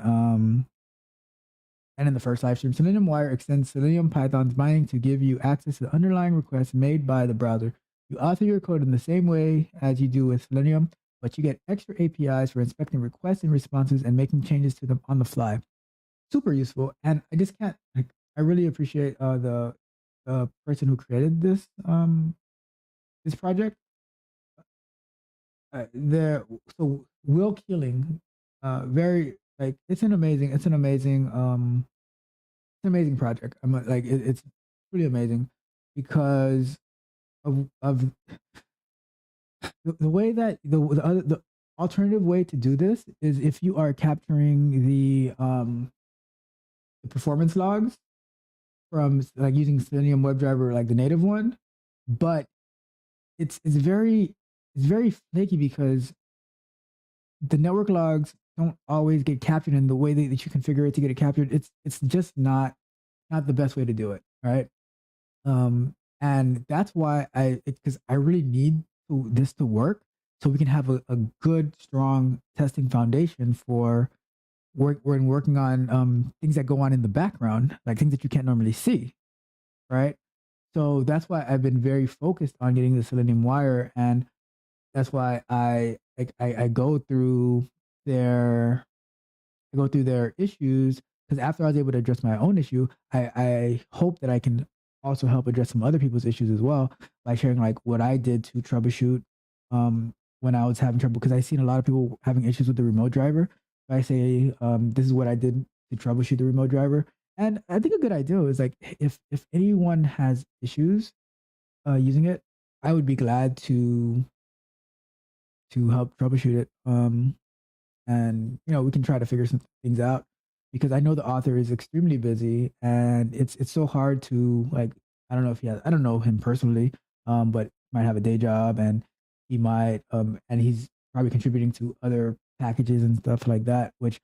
the first live stream. Selenium-wire extends Selenium Python's binding to give you access to the underlying requests made by the browser. You author your code in the same way as you do with Selenium, but you get extra APIs for inspecting requests and responses and making changes to them on the fly. Super useful, and I just can't. I really appreciate the person who created this project. So Will Keeling very like it's an amazing it's an amazing project. It's pretty amazing because of the way that the alternative way to do this is if you are capturing the performance logs from like using Selenium WebDriver, like the native one, but it's very flaky because the network logs don't always get captured in the way that you configure it to get it captured. It's just not the best way to do it, right? And that's why because I really need this to work so we can have a good, strong testing foundation for when working on things that go on in the background, like things that you can't normally see, right? So that's why I've been very focused on getting the Selenium wire, and that's why I go through their issues because after I was able to address my own issue, I hope that I can also help address some other people's issues as well by sharing like what I did to troubleshoot when I was having trouble because I seen a lot of people having issues with the remote driver. So I say this is what I did to troubleshoot the remote driver, and I think a good idea is like if anyone has issues using it, I would be glad to help troubleshoot it. And we can try to figure some things out because I know the author is extremely busy and it's so hard to like I don't know him personally, but might have a day job and he might and he's probably contributing to other packages and stuff like that. Which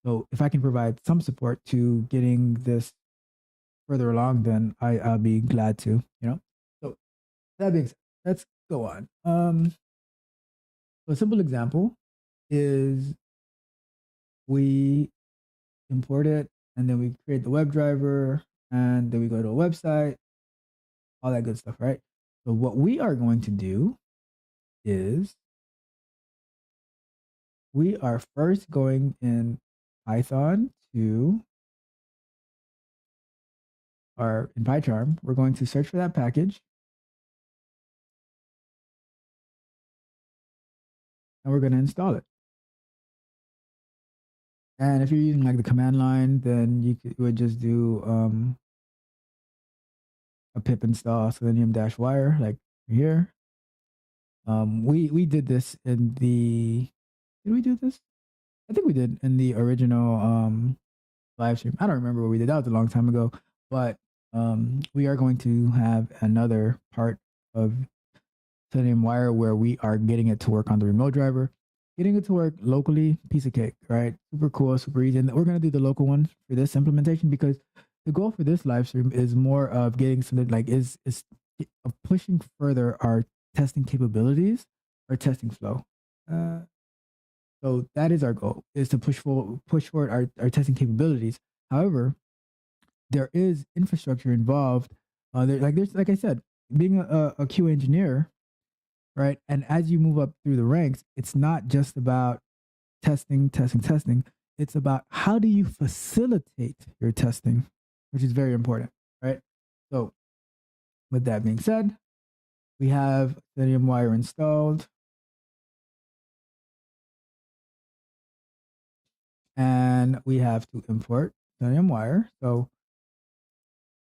so if I can provide some support to getting this further along, then I'll be glad to. So that being said, let's go on. So a simple example is we import it and then we create the WebDriver and then we go to a website, all that good stuff, right? So what we are going to do is we are first going in Python to or in PyCharm, we're going to search for that package and we're going to install it. And if you're using like the command line, then you would just do a pip install selenium-wire like here. We did this in the did we do this? I think we did in the original live stream. I don't remember what we did. That was a long time ago. But we are going to have another part of Selenium Wire where we are getting it to work on the remote driver. Getting it to work locally, piece of cake, right? Super cool, super easy. And we're going to do the local one for this implementation because the goal for this live stream is more of getting something like is of pushing further our testing capabilities, our testing flow. So that is our goal: is to push forward our testing capabilities. However, there is infrastructure involved. There's like I said, being a QA engineer, right? And as you move up through the ranks, it's not just about testing. It's about how do you facilitate your testing, which is very important, right? So, with that being said, we have Selenium Wire installed. And we have to import Selenium Wire. So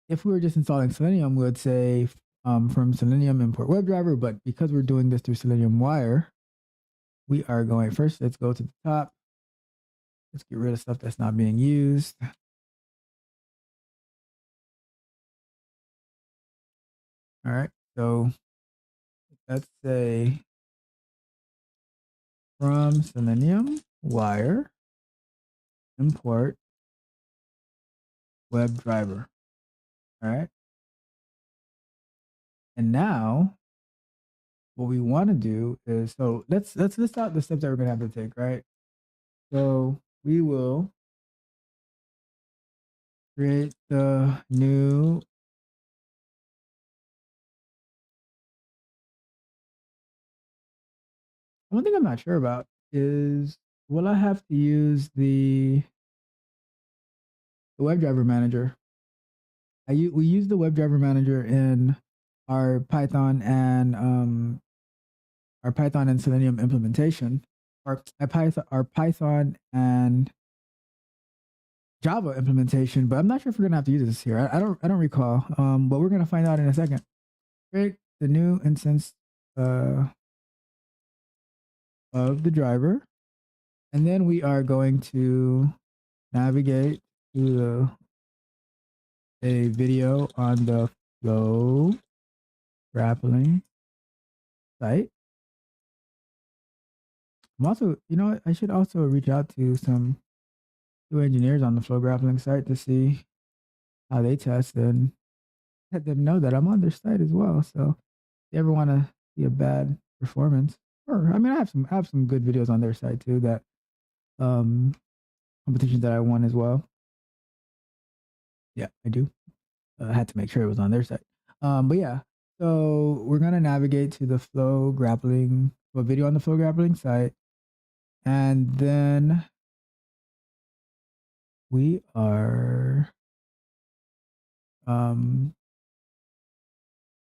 if we were just installing Selenium, we would say from Selenium import WebDriver, but because we're doing this through Selenium Wire, we are going first. Let's go to the top. Let's get rid of stuff that's not being used. All right, so let's say from Selenium Wire import WebDriver. All right. And now what we want to do is so let's list out the steps that we're gonna have to take, right? So we will create the new one thing I'm not sure about is will I have to use the WebDriver manager? We use the WebDriver manager in our Python and Selenium implementation. our Python and Java implementation, but I'm not sure if we're gonna have to use this here. I don't recall. But we're gonna find out in a second. Create the new instance of the driver, and then we are going to navigate to a video on the Flow grappling site. I'm also, you know, I should also reach out to some engineers on the Flow grappling site to see how they test and let them know that I'm on their site as well. So if you ever want to see a bad performance, or I mean, I have some good videos on their site too that competitions that I won as well. Yeah, I do. I had to make sure it was on their site. But yeah, so we're gonna navigate to the Flow grappling, a video on the Flow grappling site, and then we are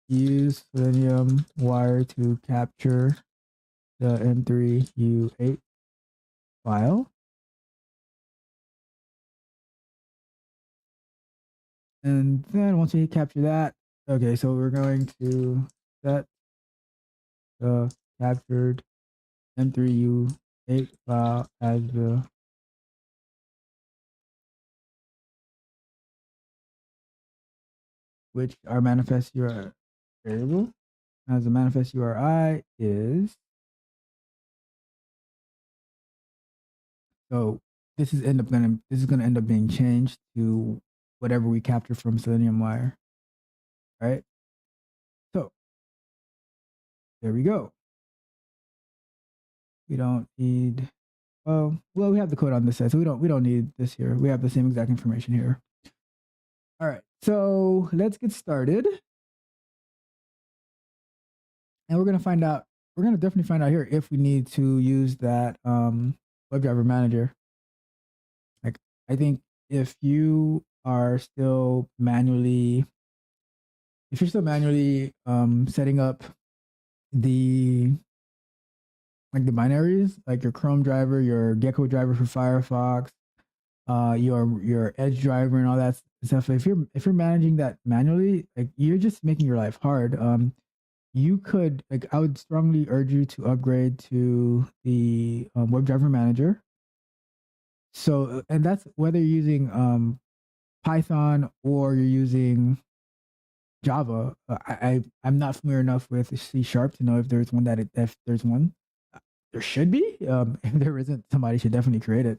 use Selenium-wire to capture the M3U8 file. And then once we capture that, okay, so we're going to set the captured M3U8 file as the which our manifest URI variable as the manifest URI is. So this is gonna end up being changed to whatever we capture from Selenium-wire, right? So there we go. We don't need. Well, we have the code on this side, so we don't need this here. We have the same exact information here. All right, so let's get started, and we're gonna find out. We're gonna definitely find out here if we need to use that WebDriver manager. Like, I think if you are still manually, setting up the binaries, like your Chrome driver, your Gecko driver for Firefox, your Edge driver and all that stuff. If you're managing that manually, like you're just making your life hard. You could I would strongly urge you to upgrade to the WebDriver manager. So, and that's whether you're using Python or you're using Java. I'm not familiar enough with C# to know if there's one if there's one. There should be. If there isn't, somebody should definitely create it.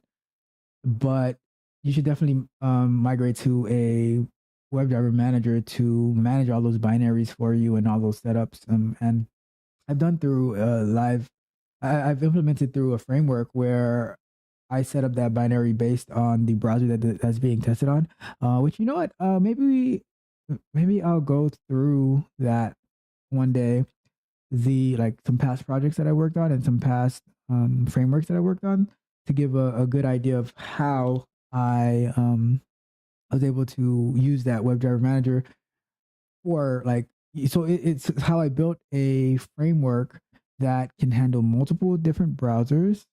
But you should definitely migrate to a WebDriver manager to manage all those binaries for you and all those setups. And I've done through I've implemented through a framework where I set up that binary based on the browser that's being tested on. Which, you know what? Maybe I'll go through that one day. Some past projects that I worked on and some past frameworks that I worked on to give a good idea of how I was able to use that WebDriver manager for it's how I built a framework that can handle multiple different browsers.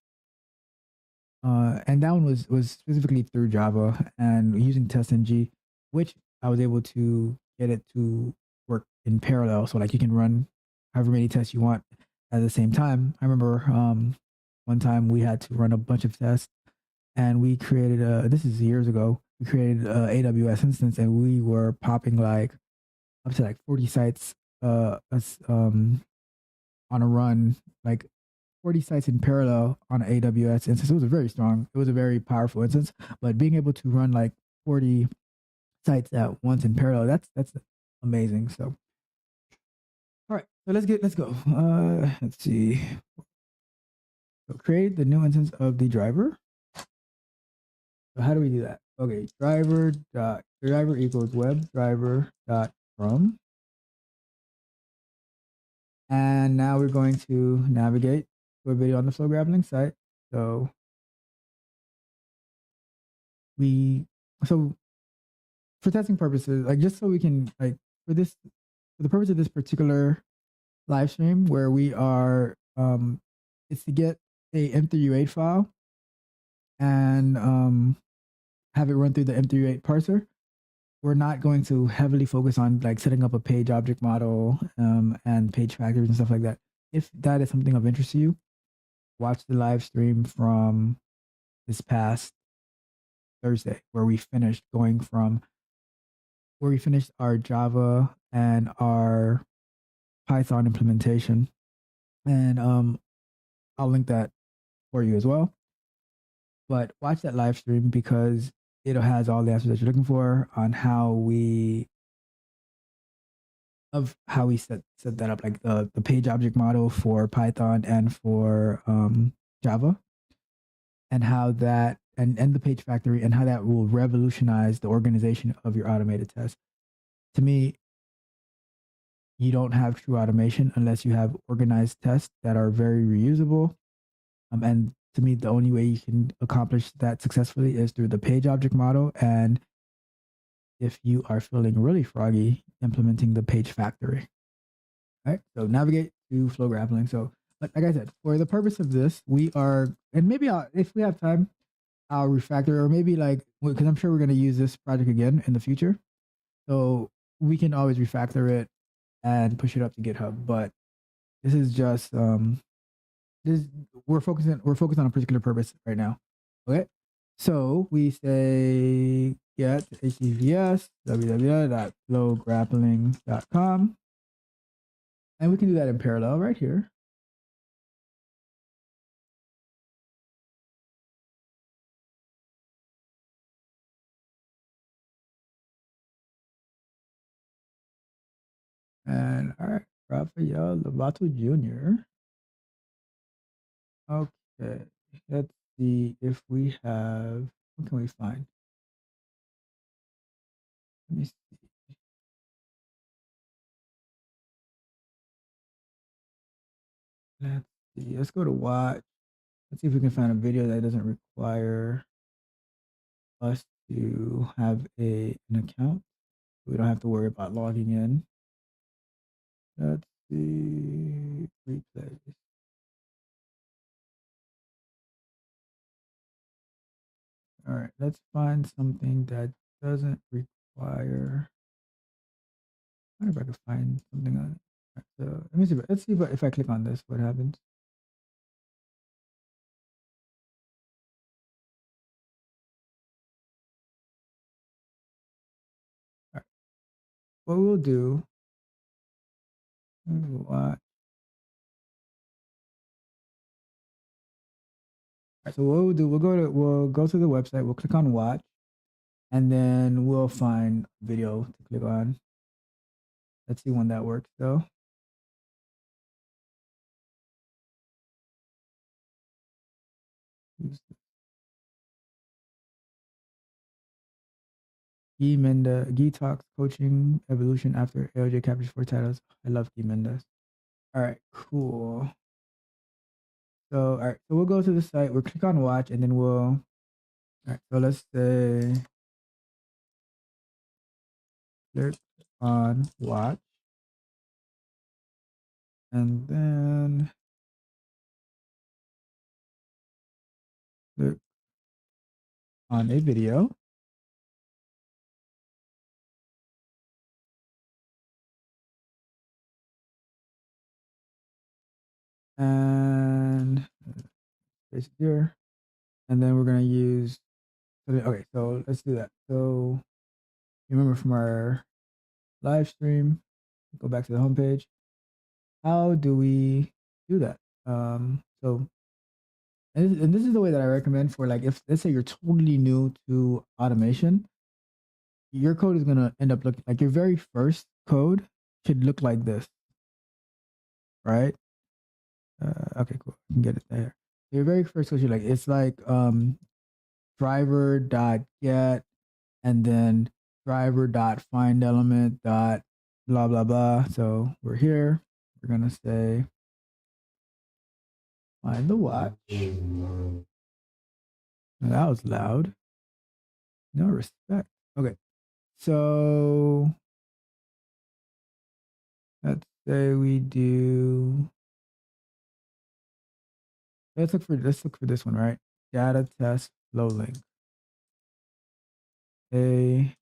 And that one was specifically through Java and using TestNG, which I was able to get it to work in parallel. So you can run however many tests you want at the same time. I remember one time we had to run a bunch of tests, and we created this is years ago. We created a AWS instance, and we were popping up to 40 sites on a run, 40 sites in parallel on an AWS instance. It was a very powerful instance, but being able to run 40 sites at once in parallel, that's amazing. So all right, so let's go. Let's see. So create the new instance of the driver. So how do we do that? Okay, driver equals webdriver.from. And now we're going to navigate to a video on the Flow grappling site. So for testing purposes, just so we can for the purpose of this particular live stream where we are it's to get a M3U8 file and have it run through the M3U8 parser. We're not going to heavily focus on like setting up a page object model and page factors and stuff like that. If that is something of interest to you, watch the live stream from this past Thursday where we finished our Java and our Python implementation. And I'll link that for you as well. But watch that live stream because it has all the answers that you're looking for on how we set that up, like the page object model for Python and for Java, and how that and the page factory and how that will revolutionize the organization of your automated tests. To me, you don't have true automation unless you have organized tests that are very reusable. And to me, the only way you can accomplish that successfully is through the page object model. And if you are feeling really froggy, implementing the page factory. All right. So navigate to flow grappling. So like I said, for the purpose of this, we are, and maybe if we have time, I'll refactor, or maybe like, because I'm sure we're going to use this project again in the future. So we can always refactor it and push it up to GitHub. But this is just we're focused on a particular purpose right now. Okay. So we say get https www.flowgrappling.com, and we can do that in parallel right here. And all right, Rafael Lovato Jr. Okay, let's see if we have, what can we find? Let me see. Let's see. Let's go to watch. Let's see if we can find a video that doesn't require us to have an account. We don't have to worry about logging in. Let's see. Replays. All right, let's find something that doesn't require. I wonder if I can find something on. So let me see. Let's see if I click on this, what happens. All right. What we'll do. Watch. All right, so what we'll do, we'll go to the website. We'll click on watch, and then we'll find video to click on. Let's see when that works though. Guy talks coaching evolution after ALJ captures 4 titles. I love Guy Mendes. All right, cool. So, all right, so we'll go to the site. We'll click on watch, and then we'll. All right, so let's say click on watch, and then click on a video. And paste it here, and then we're gonna use. Okay, so let's do that. So remember from our live stream, go back to the homepage. How do we do that? So, and this is the way that I recommend for, like, if let's say you're totally new to automation, your code is gonna end up looking like your very first code should look like this, right? Okay, cool. I can get it there. Your very first code should it's like driver dot get, and then driver dot find element dot blah blah blah. So we're here. We're gonna say find the watch. Now that was loud. No respect. Okay, so let's say we do let's look for this one, right? Data test flow link. A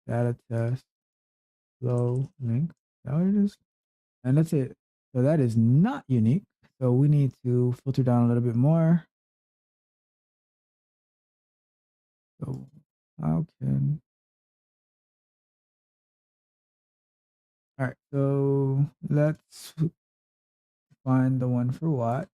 data test flow link. Is that what it is? And that's it. So that is not unique. So we need to filter down a little bit more. So how can, all right, so let's find the one for watch.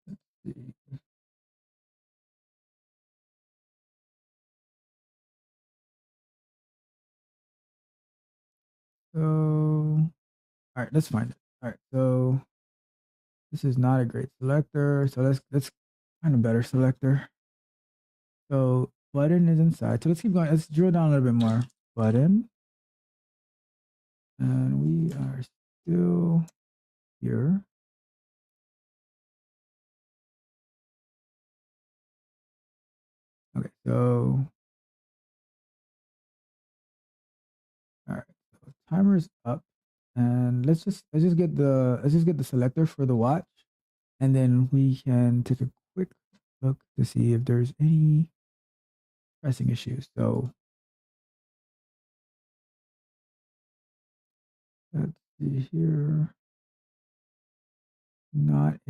Let's see. So, all right, let's find it. All right, so this is not a great selector. So let's find a better selector. So button is inside. So let's keep going. Let's drill down a little bit more. Button. And we are still here. Okay, so all right, so timer's up, and let's just get the selector for the watch, and then we can take a quick look to see if there's any pressing issues. So let's see here. Not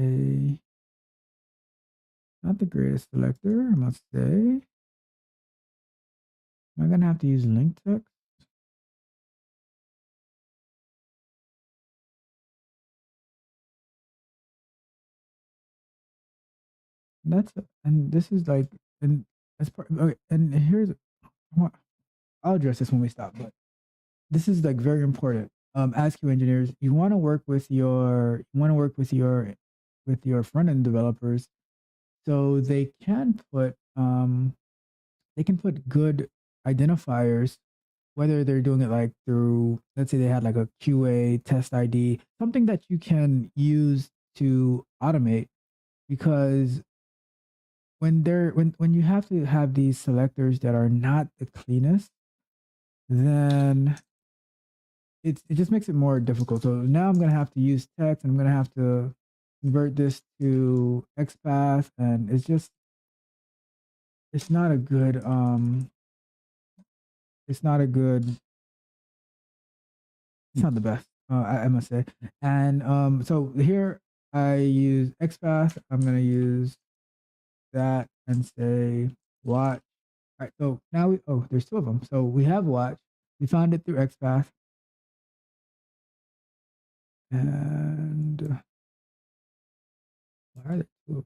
the greatest selector, I must say. Am I gonna have to use link text? And this is like, and as part, okay, and here's, I'll address this when we stop, but this is like very important. As Q engineers, you want to work with your front end developers, so they can put good identifiers, whether they're doing it like through, let's say they had like a QA test ID, something that you can use to automate, because when you have to have these selectors that are not the cleanest, then it just makes it more difficult. So now I'm gonna have to use text, and I'm gonna have to convert this to XPath, and it's not a good it's not a good it's not the best, I must say. And so here I use XPath. I'm gonna use that and say watch. All right, so now there's two of them. So we have watch. We found it through XPath. And why are there two?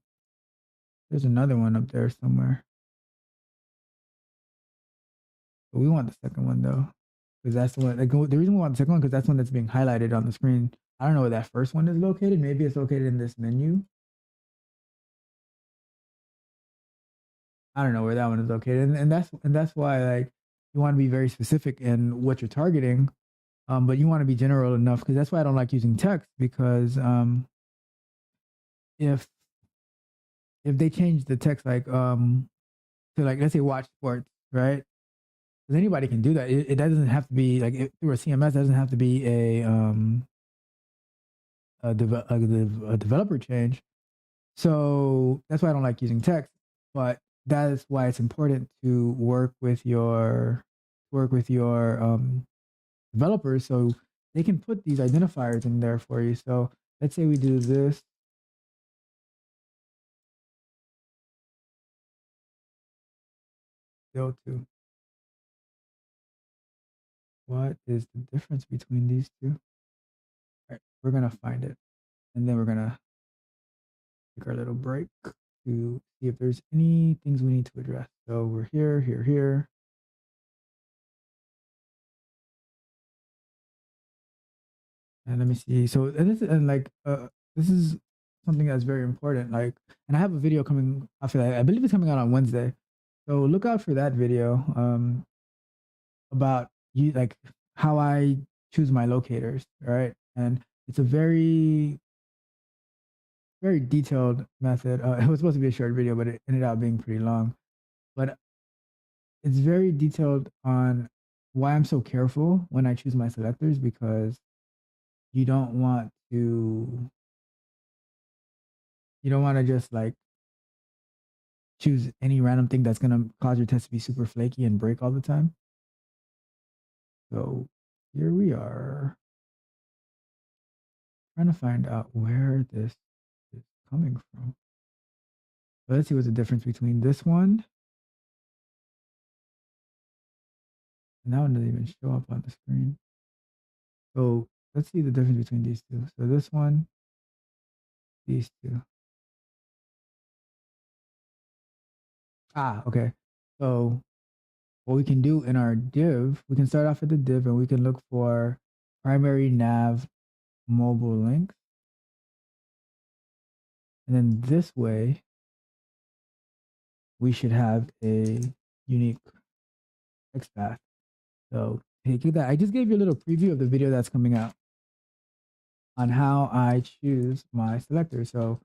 There's another one up there somewhere. But we want the second one though, because that's the one. Like, the reason we want the second one because that's one that's being highlighted on the screen. I don't know where that first one is located. Maybe it's located in this menu. I don't know where that one is located, and that's why like you want to be very specific in what you're targeting, but you want to be general enough, because that's why I don't like using text, because if they change the text like to like, let's say watch sports, right? Because anybody can do that. It doesn't have to be like through a CMS. Doesn't have to be a developer change. So that's why I don't like using text. But that is why it's important to work with your developers, so they can put these identifiers in there for you. So let's say we do this. Go to, what is the difference between these two? All right, we're gonna find it, and then we're gonna take our little break to see if there's any things we need to address. So we're here, here, here. And let me see. So this is something that's very important. Like, and I have a video coming after that. I believe it's coming out on Wednesday. So look out for that video about you, like how I choose my locators, right? And it's a very very detailed method. It was supposed to be a short video, but it ended up being pretty long. But it's very detailed on why I'm so careful when I choose my selectors, because you don't want to just like choose any random thing that's going to cause your test to be super flaky and break all the time. So here we are trying to find out where this is coming from. So let's see what's the difference between this one and that one doesn't even show up on the screen. So let's see the difference between these two. So this one, these two. Okay. So what we can do in our div, we can start off with the div and we can look for primary nav mobile links. And then this way, we should have a unique XPath. So take that. I just gave you a little preview of the video that's coming out on how I choose my selector. So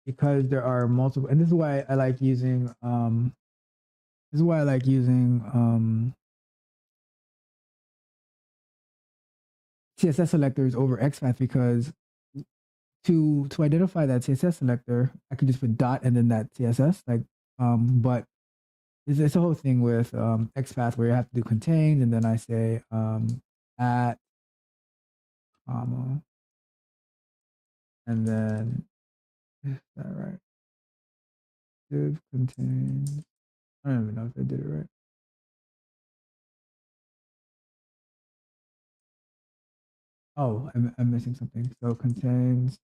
because there are multiple, and this is why I like using CSS selectors over XPath, because to identify that CSS selector, I could just put dot and then that CSS, like but it's a whole thing with XPath where you have to do contains, and then I say at comma, and then is that right? Div contains. I don't even know if I did it right. Oh, I'm missing something. So contains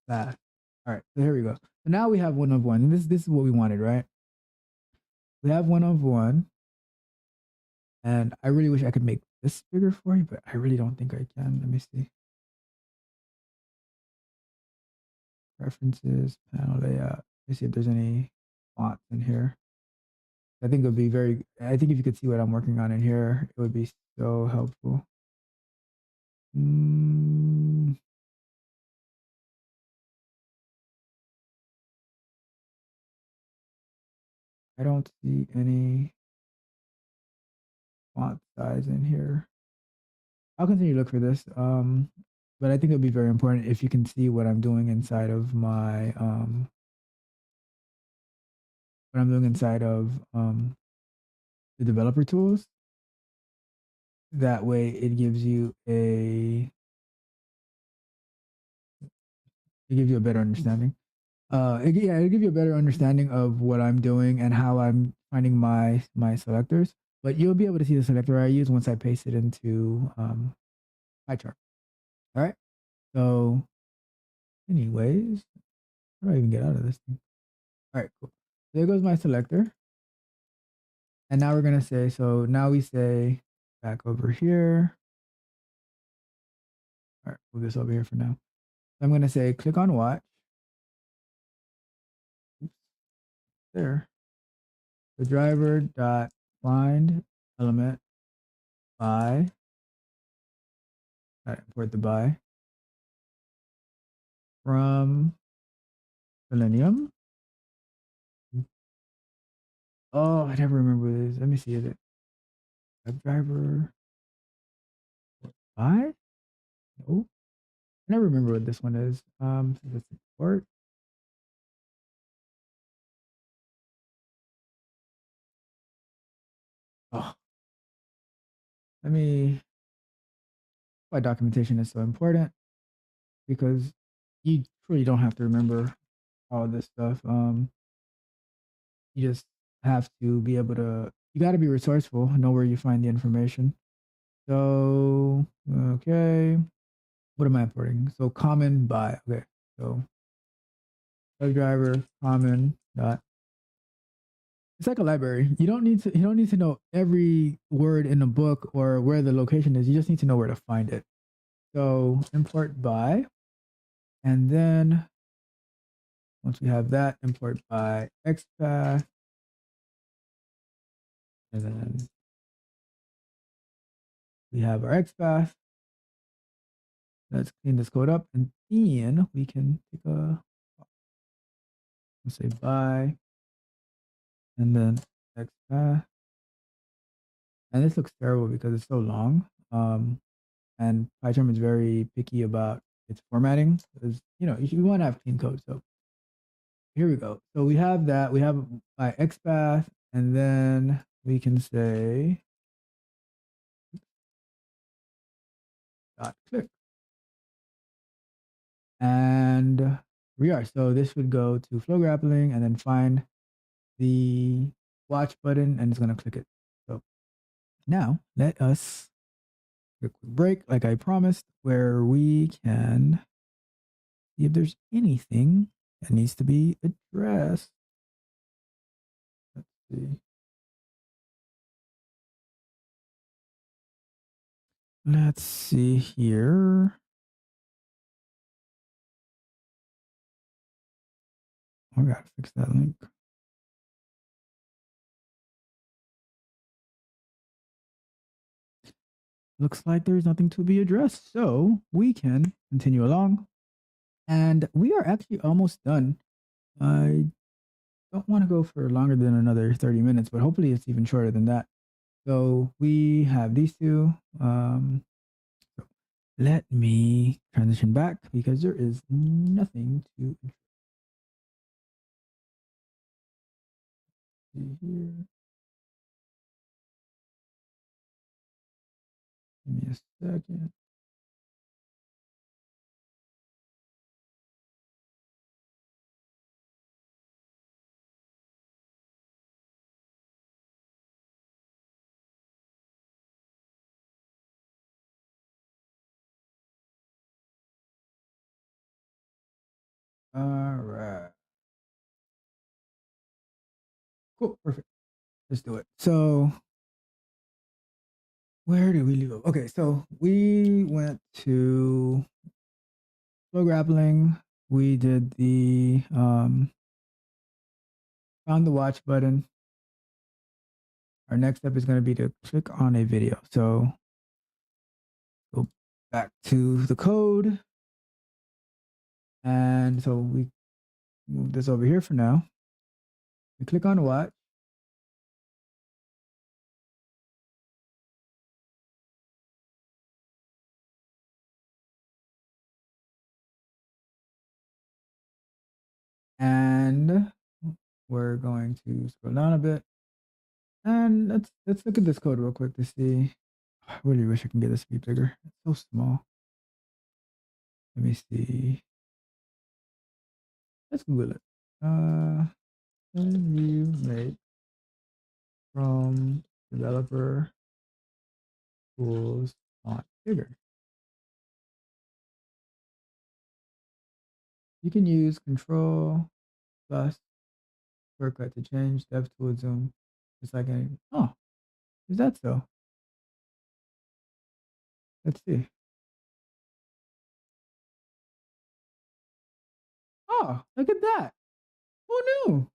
that. All right, so here we go. So now we have one of one. And this is what we wanted, right? We have one of one. And I really wish I could make this bigger for you, but I really don't think I can. Let me see. Preferences, panel layout. Let me see if there's any fonts in here. I think I think if you could see what I'm working on in here, it would be so helpful. I don't see any font size in here. I'll continue to look for this. But I think it'll be very important if you can see what I'm doing inside of my the developer tools. That way it gives you a better understanding. It'll give you a better understanding of what I'm doing and how I'm finding my selectors. But you'll be able to see the selector I use once I paste it into my chart. All right. So, anyways, how do I even get out of this thing? All right, cool. There goes my selector. And now we're gonna say, so now we say back over here. All right, move this over here for now. So I'm gonna say click on watch. Oops, there. The driver dot find element by. All right, import the by from Selenium. Oh, I never remember this. Let me see it. WebDriver by? No, I never remember what this one is. So let's import. Oh, let me. Why documentation is so important, because you truly don't have to remember all this stuff. You just have to be able to. You got to be resourceful. Know where you find the information. So okay, what am I importing? So common by. Okay, so WebDriver common dot. It's like a library. You don't need to know every word in a book or where the location is. You just need to know where to find it. So import by, and then once we have that, import by XPath, and then we have our XPath. Let's clean this code up, and then we can take a, let's say by, and then XPath. And this looks terrible because it's so long. And PyCharm is very picky about its formatting. Because, you want to have clean code. So here we go. So we have that. We have my XPath, and then we can say dot click. And we are. So this would go to flow grappling and then find the watch button, and it's going to click it. So now let us take a quick break, like I promised, where we can see if there's anything that needs to be addressed. Let's see. Let's see here. I gotta fix that link. Looks like there's nothing to be addressed, so we can continue along. And we are actually almost done. I don't want to go for longer than another 30 minutes, but hopefully it's even shorter than that. So we have these two. So let me transition back because there is nothing to see here. Give me a second. All right. Cool. Perfect. Let's do it. So where did we leave off? Okay, so we went to flow grappling. We did the found the watch button. Our next step is going to be to click on a video. So go back to the code. And so we move this over here for now. We click on watch. And we're going to scroll down a bit. And let's look at this code real quick to see. I really wish I can get this to be bigger. It's so small. Let me see. Let's Google it. Can you make from developer tools font bigger? You can use Control plus shortcut to change dev tool zoom. Just like any. Oh, is that so? Let's see. Oh, look at that. Who knew?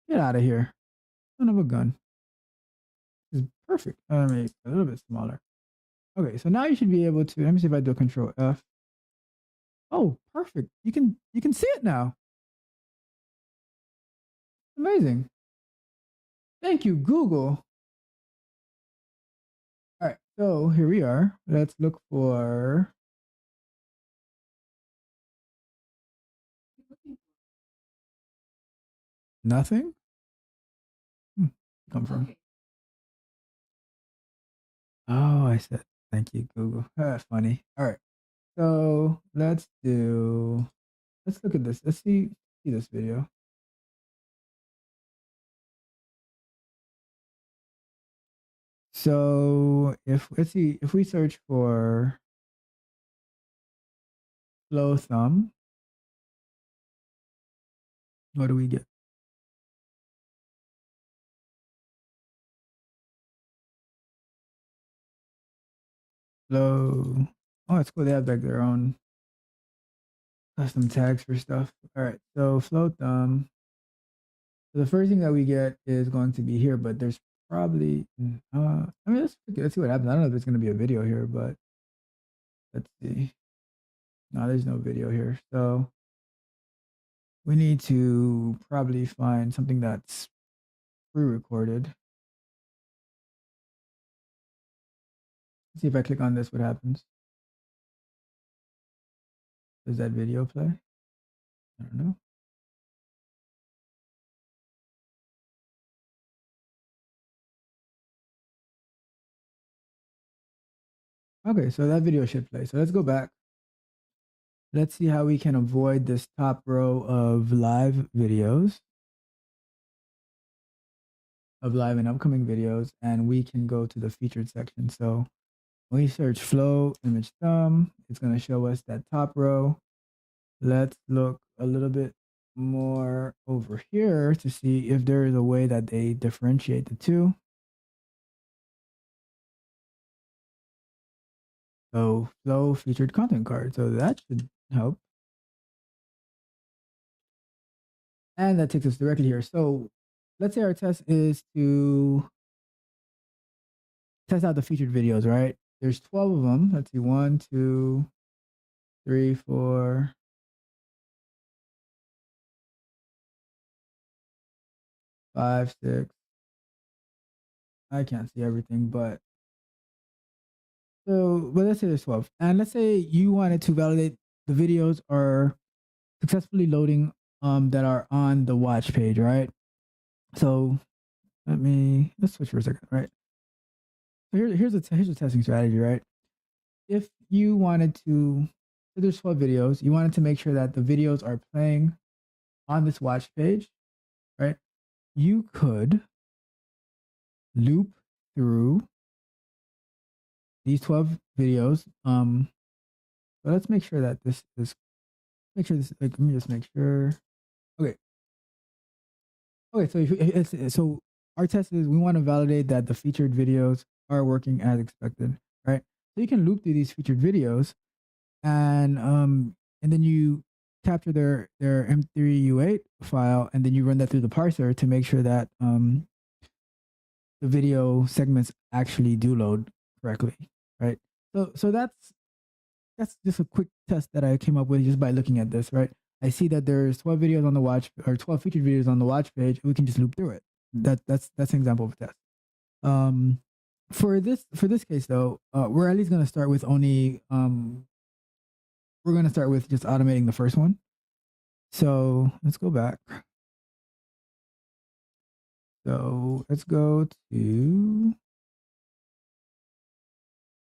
Get out of here. Son of a gun. This is perfect. Let me make it a little bit smaller. Okay, so now you should be able to. Let me see if I do Control F. Oh, perfect. You can see it now. Amazing. Thank you, Google. All right, so here we are. Let's look for nothing. Come from? Oh, I said thank you, Google. Funny. All right, so let's look at this. Let's see this video. So let's see if we search for flow thumb, what do we get? Flow. Oh, it's cool. They have like their own custom tags for stuff. All right, so flow thumb. So the first thing that we get is going to be here, but there's probably I mean let's see what happens. I don't know if there's going to be a video here, but let's see. No, there's no video here. So we need to probably find something that's pre-recorded. Let's see if I click on this, what happens? Does that video play? I don't know. Okay, so that video should play. So let's go back. Let's see how we can avoid this top row of live videos, of live and upcoming videos, and we can go to the featured section. So when we search flow image thumb, it's going to show us that top row. Let's look a little bit more over here to see if there is a way that they differentiate the two. So flow featured content card. So that should help. And that takes us directly here. So let's say our test is to test out the featured videos, right? There's 12 of them. Let's see, 1, 2, 3, 4, 5, 6. I can't see everything, but let's say there's 12. And let's say you wanted to validate the videos are successfully loading that are on the watch page, right? So let's switch for a second, right? So here's a testing strategy, right? If you wanted to, so there's 12 videos, you wanted to make sure that the videos are playing on this watch page, right? You could loop through these 12 videos. But let's make sure that this like, let me just make sure. Okay. So our test is we want to validate that the featured videos are working as expected, right? So you can loop through these featured videos and then you capture their M3U8 file, and then you run that through the parser to make sure that the video segments actually do load correctly, right? So that's just a quick test that I came up with just by looking at this, right? I see that there's 12 videos on the watch, or 12 featured videos on the watch page. We can just loop through it. That's an example of a test. For this case though, we're at least going to start with only we're going to start with just automating the first one. So let's go back. So let's go to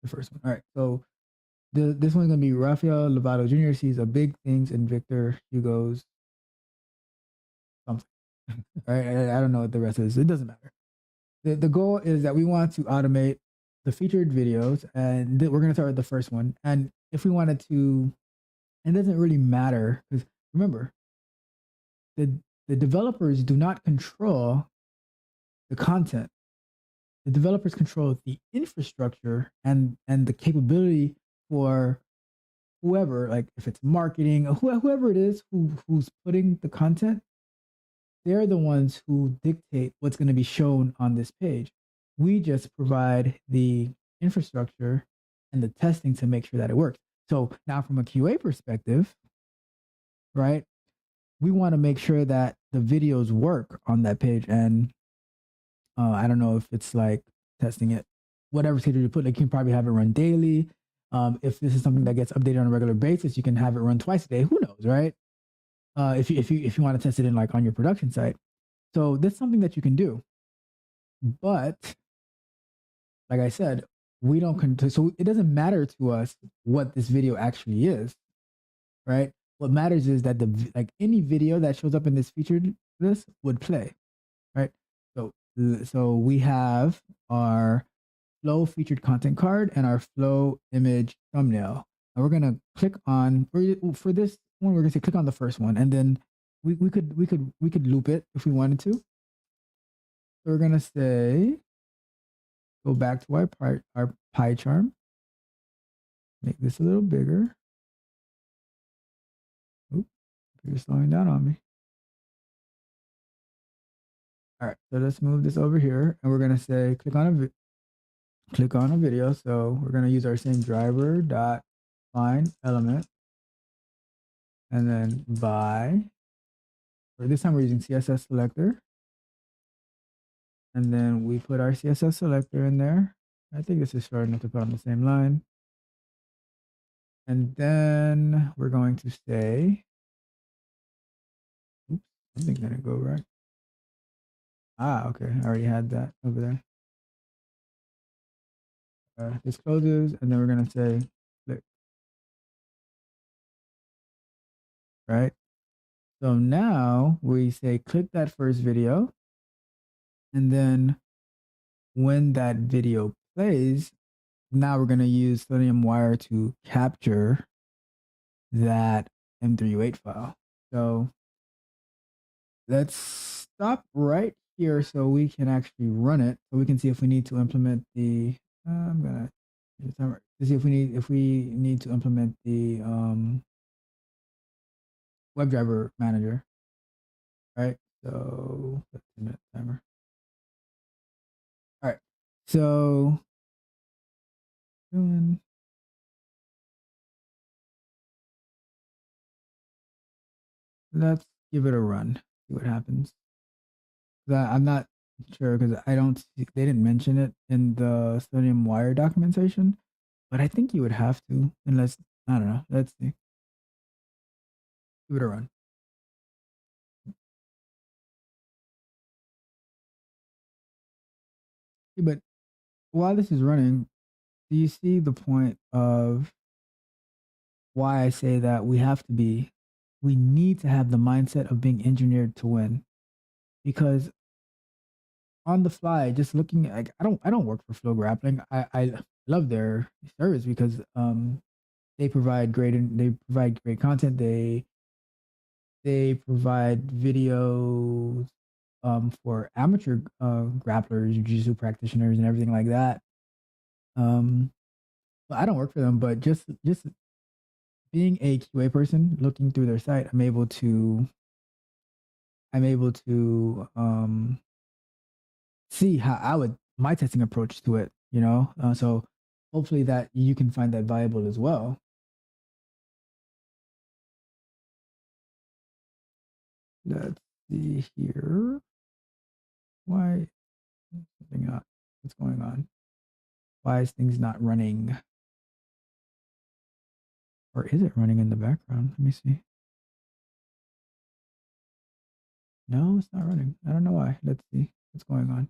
the first one. All right. So this one's going to be Rafael Lovato Jr. sees a big things in Victor Hugo's something. All right. I don't know what the rest is. It doesn't matter. The goal is that we want to automate the featured videos, and we're going to start with the first one. And if we wanted to, it doesn't really matter because remember, the developers do not control the content. The developers control the infrastructure and the capability for whoever, like if it's marketing or whoever it is who's putting the content, they're the ones who dictate what's going to be shown on this page. We just provide the infrastructure and the testing to make sure that it works. So now from a QA perspective, right, we want to make sure that the videos work on that page. And I don't know if it's like testing it, whatever schedule you put, like you can probably have it run daily. If this is something that gets updated on a regular basis, you can have it run twice a day. Who knows, right? If you want to test it in like on your production site. So that's something that you can do. But like I said, we don't so it doesn't matter to us what this video actually is, right? What matters is that like any video that shows up in this featured list would play, right? So we have our flow featured content card and our flow image thumbnail. And we're gonna click on for this one, we're gonna say click on the first one, and then we could loop it if we wanted to. So we're gonna say go back to our pie chart. Make this a little bigger. Oop, you're slowing down on me. All right, so let's move this over here, and we're gonna say click on a video. So we're gonna use our same driver dot find element, and then by. For this time we're using CSS selector, and then we put our CSS selector in there, I think this is short enough to put on the same line. And then we're going to say, oops, something didn't go right. Ah, okay. I already had that over there. This closes, and then we're going to say click, right? So now we say click that first video, and then when that video plays, now we're going to use Selenium-wire to capture that M3U8 file. So let's stop right here so we can actually run it, so we can see if we need to implement the. I'm gonna to see if we need to implement the WebDriver manager, right? So 15-minute timer. All right, so let's give it a run. See what happens. I'm not sure because I don't see, they didn't mention it in the Selenium-wire documentation, but I think you would have to, unless I don't know. Let's see. Give it a run. But while this is running, do you see the point of why I say that we need to have the mindset of being engineered to win? Because on the fly, just looking like I don't work for Flow Grappling. I love their service because they provide great content. They provide videos for amateur grapplers, jiu-jitsu practitioners, and everything like that. Well, I don't work for them, but just being a QA person looking through their site, I'm able to see how my testing approach to it. So hopefully that you can find that valuable as well. Let's see here. Why something not? What's going on? Why is things not running? Or is it running in the background? Let me see. No, it's not running. I don't know why. Let's see what's going on.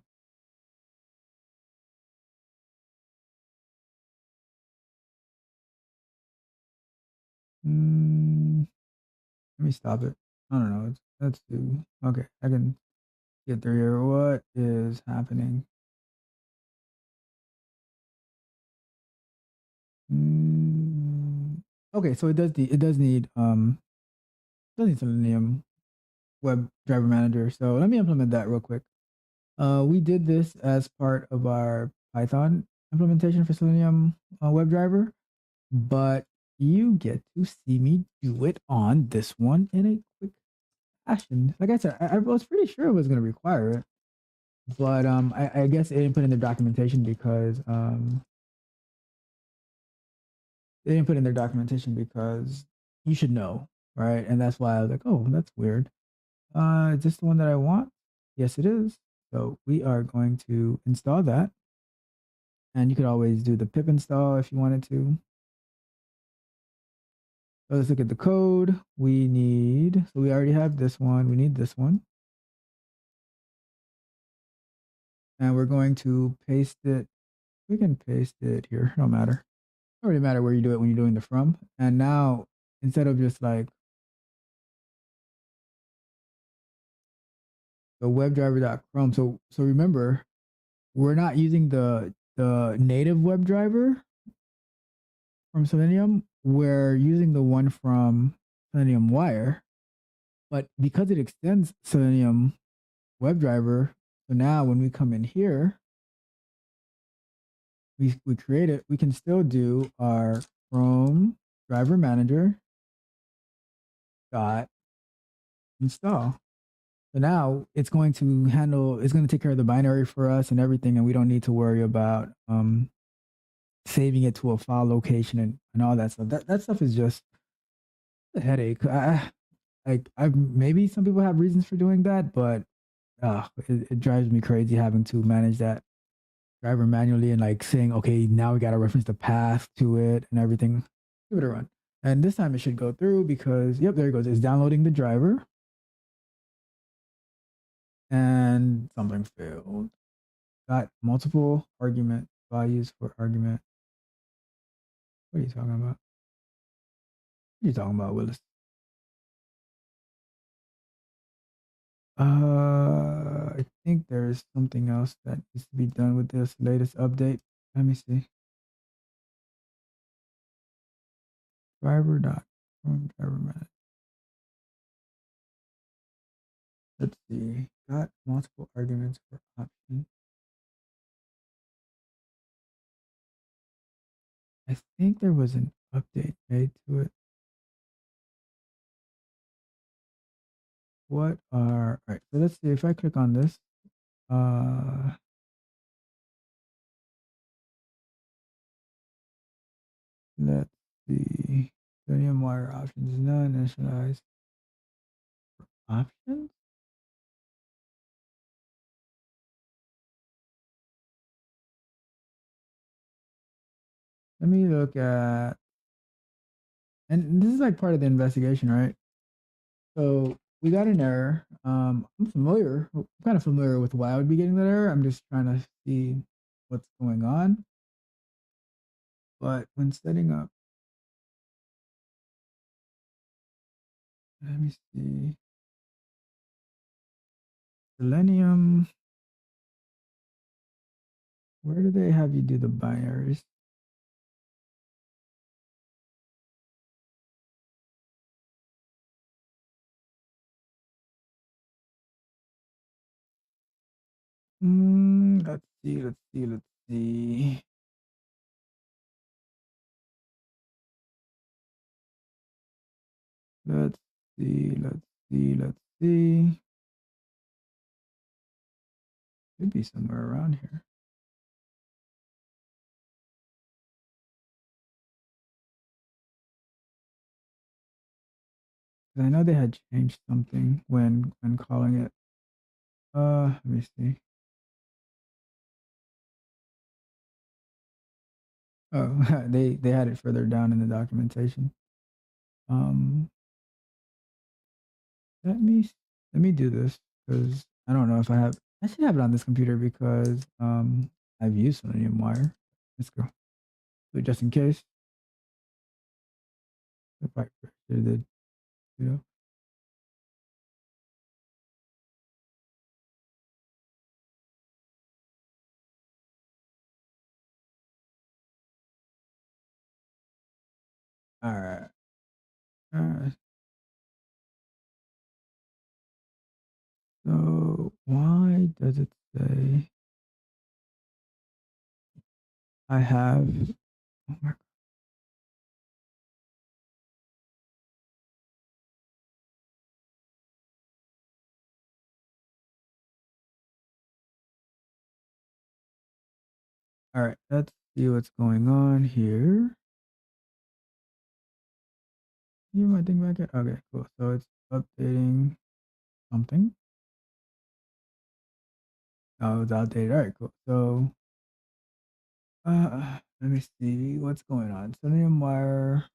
Let me stop it. I don't know. Let's do. Okay, I can get through here. What is happening? Okay, so it does need Selenium web driver manager. So let me implement that real quick. We did this as part of our Python implementation for Selenium WebDriver, but you get to see me do it on this one in a quick fashion. Like I said, I was pretty sure it was going to require it, but I guess it didn't put in their documentation because they didn't put in their documentation because you should know, right? And that's why I was like, oh, that's weird. Is this the one that I want? Yes, it is. So we are going to install that. And you could always do the pip install if you wanted to. So let's look at the code. So we already have this one. We need this one. And we're going to paste it. We can paste it here. No matter. It doesn't really matter where you do it when you're doing the from. And now, instead of just like the webdriver.chrome. So remember, we're not using the native WebDriver from Selenium. We're using the one from Selenium-wire, but because it extends Selenium WebDriver, so now when we come in here, we create it. We can still do our Chrome driver manager dot install. So now it's going to take care of the binary for us and everything, and we don't need to worry about saving it to a file location and all that stuff. That stuff is just a headache. Maybe some people have reasons for doing that, but it drives me crazy having to manage that driver manually and like saying, okay, now we got to reference the path to it and everything. Give it a run. And this time it should go through because, yep, there it goes. It's downloading the driver. And something failed. Got multiple argument values for argument. What are you talking about? What are you talking about, Willis? I think there's something else that needs to be done with this latest update. Let me see. Driver dot from driver manager. Let's see. Got multiple arguments for option. I think there was an update made to it. What are, all right, so let's see if I click on this. Let's see. Selenium-wire options none, initialize options. Let me look at, and this is like part of the investigation, right? So we got an error. I'm kind of familiar with why I would be getting that error. I'm just trying to see what's going on. But when setting up, let me see. Selenium, where do they have you do the binaries? Let's see. Let's see. Let's see. Let's see. Let's see. Let's see. Should be somewhere around here. I know they had changed something when calling it. Let me see. Oh, they had it further down in the documentation. Let me do this because I don't know if I should have it on this computer because I've used Selenium-wire. Let's go. So just in case. If I did, you know. All right. All right. So why does it say I have? Oh my God. All right. Let's see what's going on here. You might think back at, okay, cool. So it's updating something. Oh, it's outdated. All right, cool. So let me see what's going on. Selenium-wire.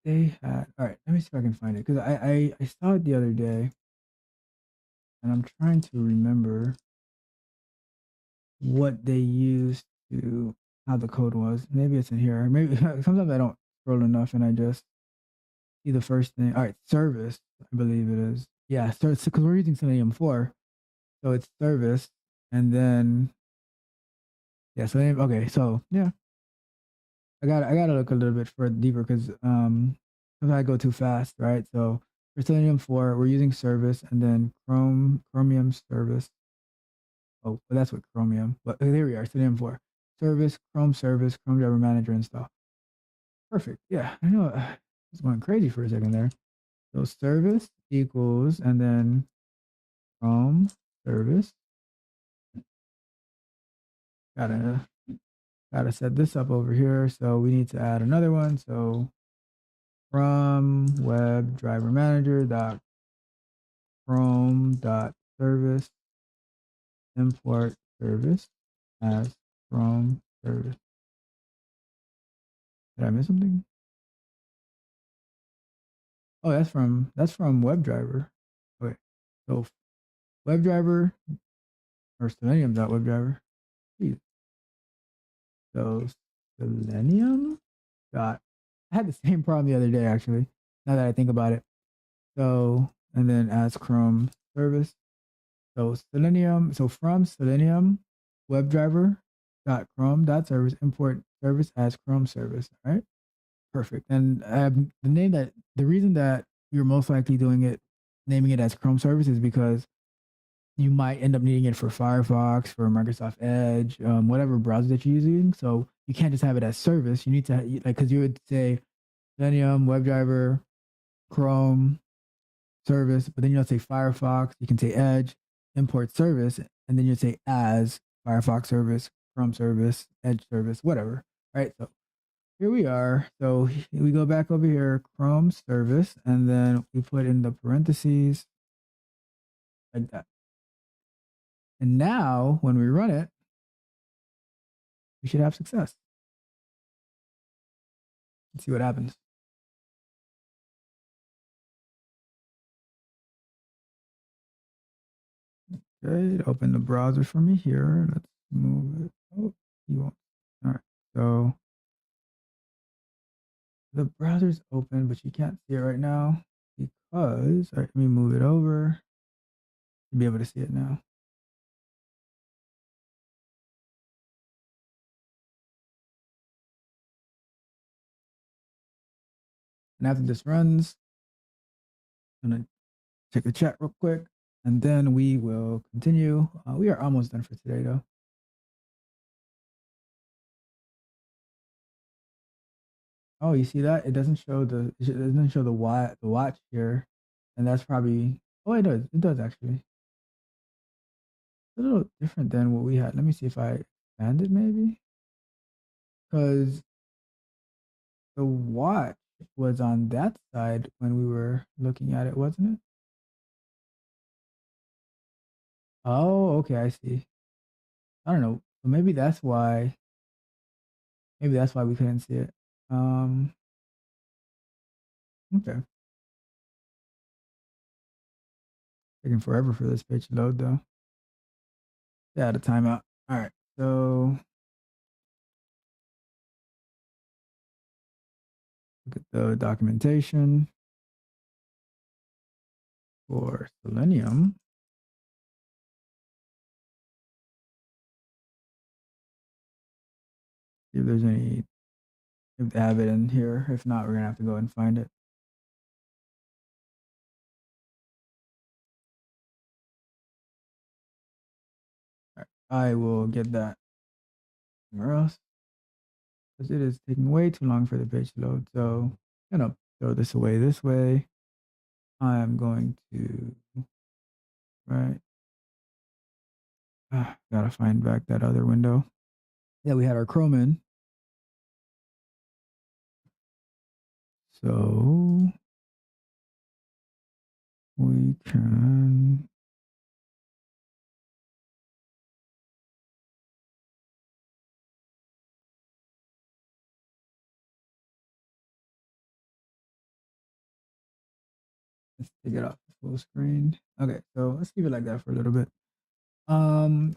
They had, all right, let me see if I can find it because I saw it the other day and I'm trying to remember what they used to, how the code was. Maybe it's in here. Maybe sometimes I don't scroll enough and I just see the first thing. All right, service, I believe it is. Yeah, so because we're using Selenium 4, so it's service, and then yeah, Selenium. Okay, so yeah, I gotta look a little bit further deeper because if I go too fast, right? So for Selenium 4, we're using service, and then Chromium service. Oh, but that's what Chromium. But there we are, Selenium 4 service, Chrome service, Chrome driver manager install. Perfect. Yeah, I know. I was going crazy for a second there. So service equals, and then Chrome service. Gotta set this up over here. So we need to add another one. So from webdrivermanager.chrome.service import service as Chrome service. Did I miss something? Oh, that's from WebDriver. Okay, so WebDriver or Selenium.WebDriver. Jeez. So Selenium dot. I had the same problem the other day actually. Now that I think about it. So and then as Chrome service. So Selenium. So from Selenium WebDriver dot Chrome dot service import service as Chrome service. All right. Perfect. And the reason that you're most likely doing it, naming it as Chrome service is because you might end up needing it for Firefox, for Microsoft Edge, whatever browser that you're using. So you can't just have it as service. You need to like because you would say Selenium, WebDriver, Chrome, service, but then you don't say Firefox. You can say Edge, import service, and then you say as Firefox service, Chrome service, Edge service, whatever. Right. So here we are. So we go back over here, Chrome service, and then we put in the parentheses like that. And now when we run it, we should have success. Let's see what happens. Okay, open the browser for me here. Let's move it. Oh, you won't. All right. So the browser's open, but you can't see it right now because, all right, let me move it over. You'll be able to see it now. And after this runs, I'm going to check the chat real quick, and then we will continue. We are almost done for today, though. Oh, you see that? It doesn't show the watch here, and that's probably. Oh, it does. It does actually. It's a little different than what we had. Let me see if I expand it, maybe, because the watch was on that side when we were looking at it, wasn't it? Oh, okay, I see. I don't know. Maybe that's why. Maybe that's why we couldn't see it. Um. Okay. Taking forever for this page to load, though. Yeah, the timeout. All right. So look at the documentation for Selenium. See if there's any, if they have it in here. If not, we're gonna have to go and find it. All right. I will get that somewhere else because it is taking way too long for the page to load. So I'm gonna throw this away this way. I'm going to, right. Gotta find back that other window. Yeah, we had our Chrome in. So we can let's take it off the full screen. Okay, so let's leave it like that for a little bit.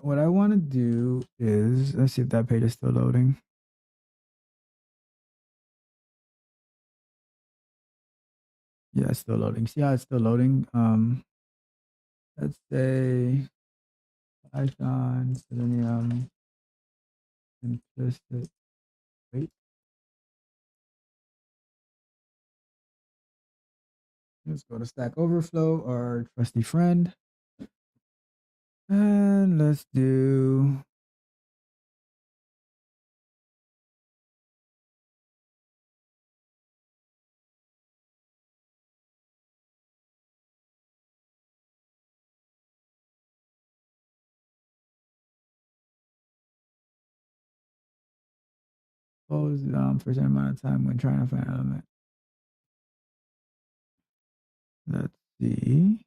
What I want to do is let's see if that page is still loading. Yeah, it's still loading. See how it's still loading? Let's say Python Selenium implicit. Wait. Let's go to Stack Overflow, our trusty friend. And let's do close for a certain amount of time when trying to find an element. Let's see.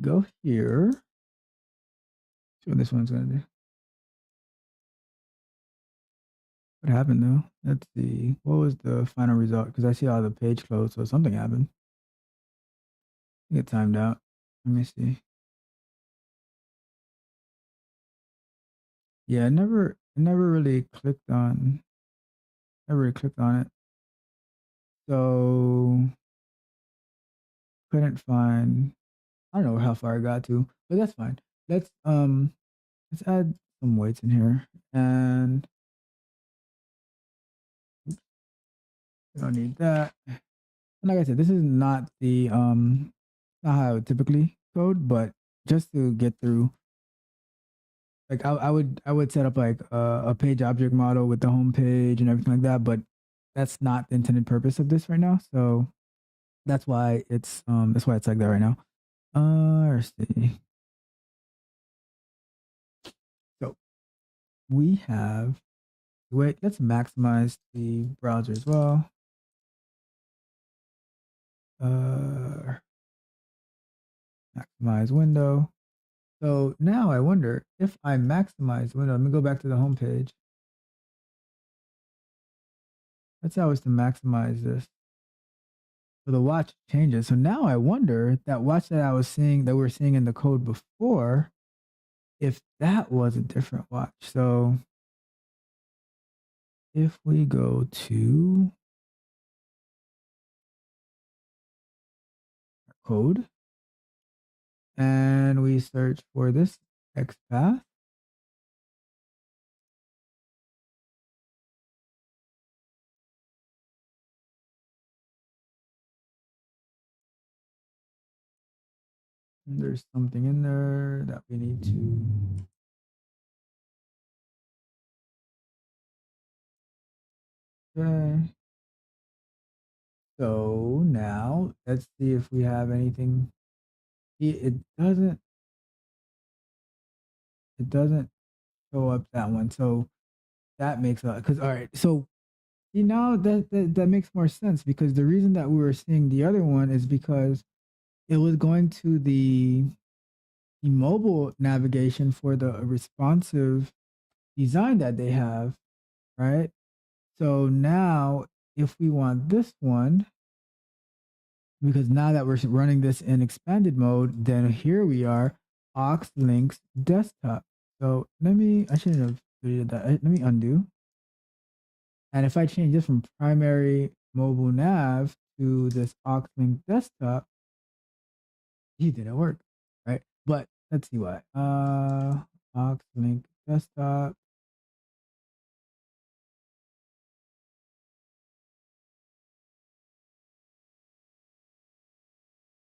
Go here. See what this one's gonna do. What happened though? Let's see. What was the final result? Because I see all the page closed, so something happened. I get timed out. Let me see. Yeah, I never really clicked on it. So couldn't find, I don't know how far I got to, but that's fine. Let's add some weights in here. And we don't need that. And like I said, this is not the not how I would typically code, but just to get through, like I would set up like a page object model with the home page and everything like that, but that's not the intended purpose of this right now. So that's why it's like that right now. Let's see. So we have, wait, let's maximize the browser as well. Uh, maximize window. So now I wonder if I maximize window. Let me go back to the home page. That's how it's to maximize this. So the watch changes. So now I wonder that watch that we were seeing in the code before, if that was a different watch. So if we go to code and we search for this XPath, there's something in there that we need to. Okay. So now let's see if we have anything. It doesn't. It doesn't show up that one. So that makes a, because all right. So that makes more sense, because the reason that we were seeing the other one is because it was going to the mobile navigation for the responsive design that they have, right? So now if we want this one, because now that we're running this in expanded mode, then here we are, aux links desktop. So I shouldn't have deleted that. Let me undo. And if I change this from primary mobile nav to this aux link desktop, it didn't work, right? But let's see why. Aux link desktop.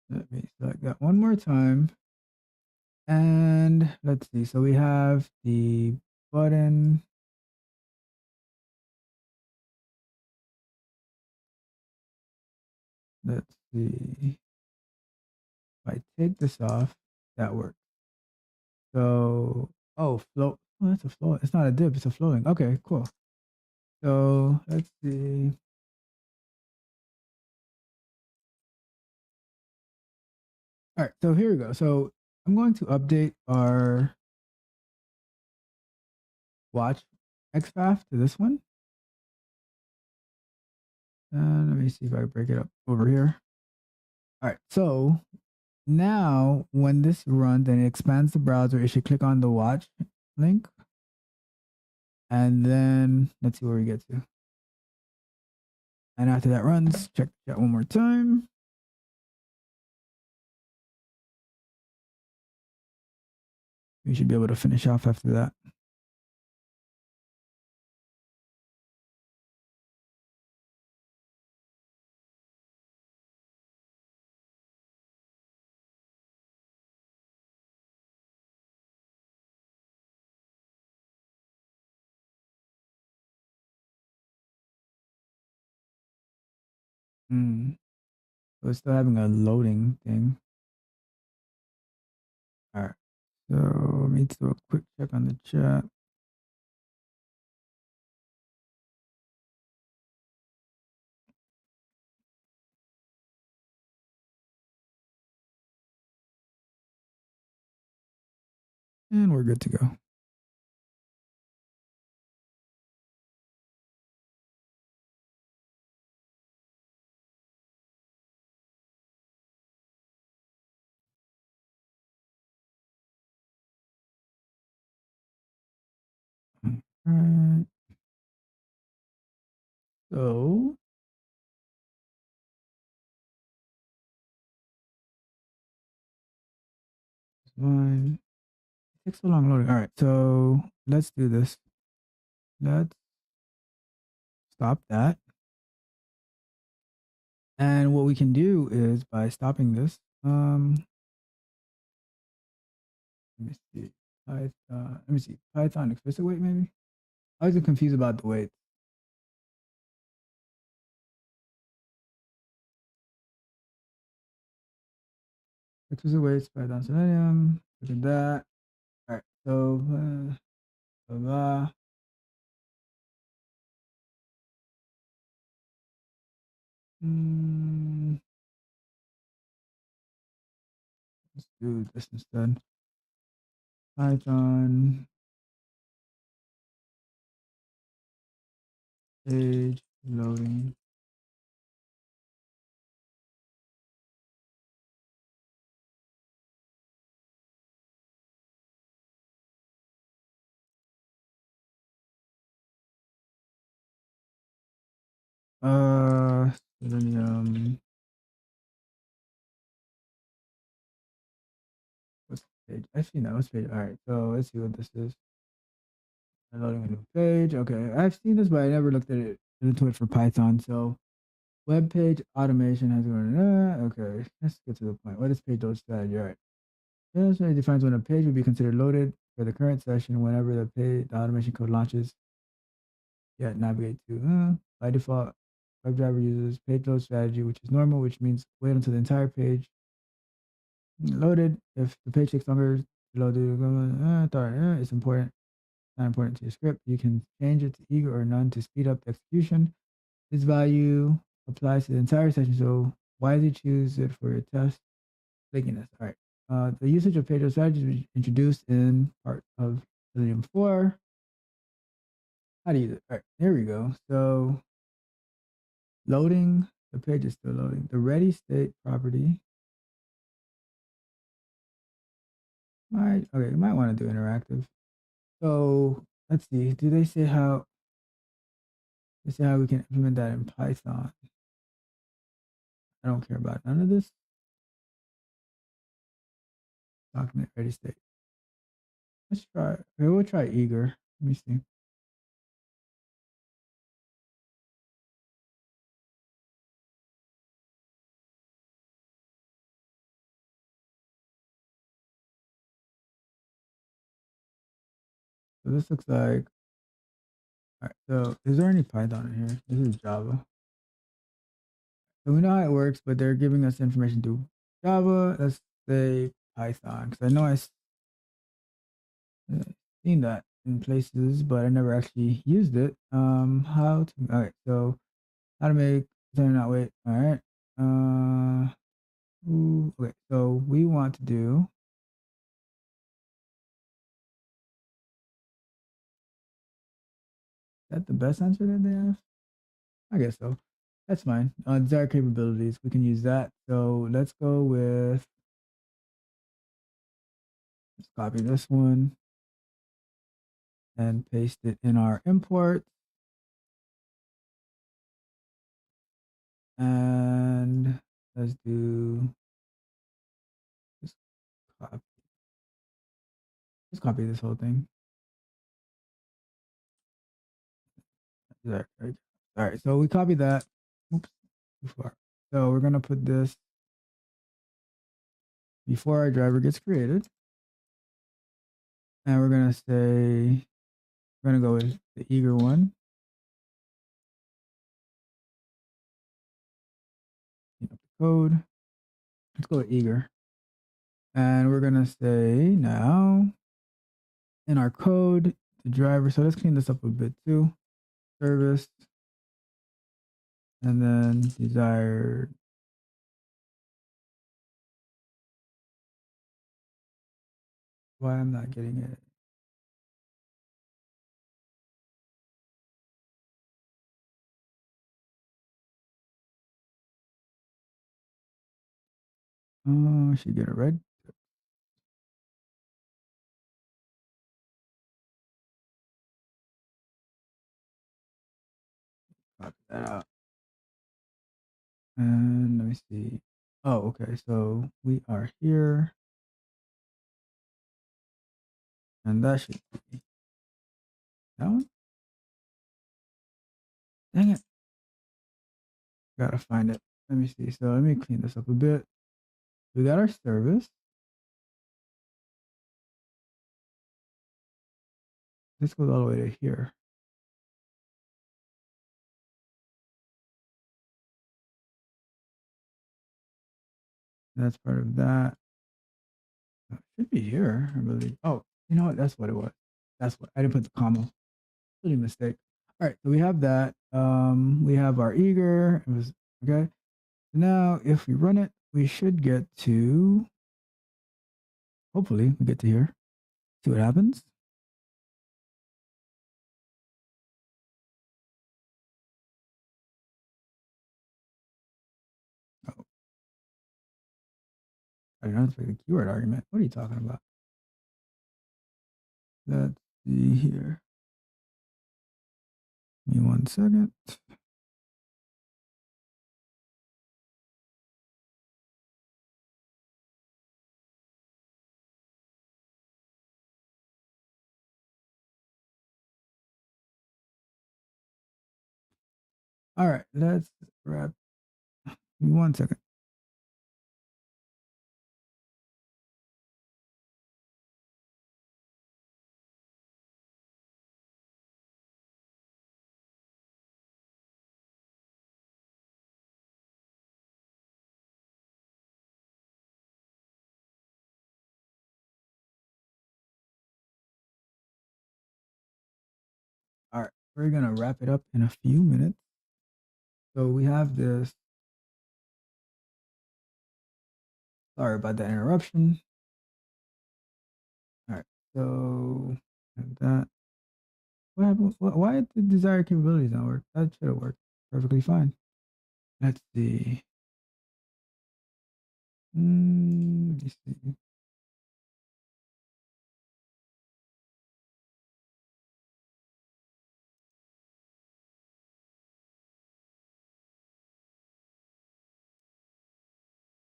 Let me select that one more time. And let's see. So we have the button. Let's see. If I take this off, that works. So, float. Oh, that's a float. It's not a dip, it's a floating. Okay, cool. So let's see. All right, so here we go. So I'm going to update our watch XPath to this one. And let me see if I can break it up over here. All right, so now when this runs and it expands the browser, it should click on the watch link. And then let's see where we get to. And after that runs, check that one more time. We should be able to finish off after that. So it's still having a loading thing. All right. So let me do a quick check on the chat. And we're good to go. All right. So one. It takes so long loading. All right. So let's do this. Let's stop that. And what we can do is by stopping this, let me see. Let me see. Python explicit weight, maybe? I was confused about the weight. Explicit weights, Python Selenium. Look at that. All right. So, blah, blah. Let's do this instead. Python page loading. Selenium. What's the page? Actually, no, what's page? All right, so let's see what this is. I'm loading a new page. Okay, I've seen this, but I never looked at it into it for Python. So, web page automation has gone. Okay, let's get to the point. What is page load strategy? All right, page strategy defines when a page will be considered loaded for the current session whenever the automation code launches. Yeah, navigate to by default. WebDriver uses page load strategy, which is normal, which means wait until the entire page loaded. If the page takes longer to load, it's important. Not important to your script. You can change it to eager or none to speed up the execution. This value applies to the entire session. So wisely choose it for your test. Flakiness. All right. The usage of page load strategy was introduced in part of Selenium 4. How do you use it? All right, here we go. So loading, the page is still loading. The ready state property. Okay, you might want to do interactive. So let's see. Do they say how? They say how we can implement that in Python. I don't care about none of this. Document ready state. Let's try. Okay, we'll try eager. Let me see. So this looks like. All right. So is there any Python in here? This is Java. So we know how it works, but they're giving us information through Java. Let's say Python, because I know seen that in places, but I never actually used it. How to? All right. So how to make turn not wait. All right. Okay. So we want to do. Is that the best answer that they have? I guess so. That's fine. Desired capabilities. We can use that. So let's go with. Let's copy this one and paste it in our import. And let's do. Just copy. Just copy this whole thing. Right. All right. So we copy that. Oops. Too far. So we're gonna put this before our driver gets created, and we're gonna say we're gonna go with the eager one. Clean up the code. Let's go with eager, and we're gonna say now in our code the driver. So let's clean this up a bit too. Service, and then desired. why I'm not getting it. Oh, I should get a red. Copy that out. And let me see. Oh, okay. So we are here. And that should be that one. Dang it. Gotta find it. Let me see. So let me clean this up a bit. We got our service. This goes all the way to here. That's part of that. It should be here, I believe. Oh, you know what? That's what it was. That's what I didn't put the comma. Silly mistake. All right, so we have that. We have our eager. It was okay. Now, if we run it, we should get to. Hopefully, we get to here. See what happens. Oh, I don't expect a keyword argument. What are you talking about? Let's see here. Give me 1 second. All right, let's wrap. Give me 1 second. All right, we're gonna wrap it up in a few minutes. So we have this. Sorry about that interruption. All right, so have that. What happened? Why did the desired capabilities not work? That should have worked perfectly fine. Let's see. Let me see.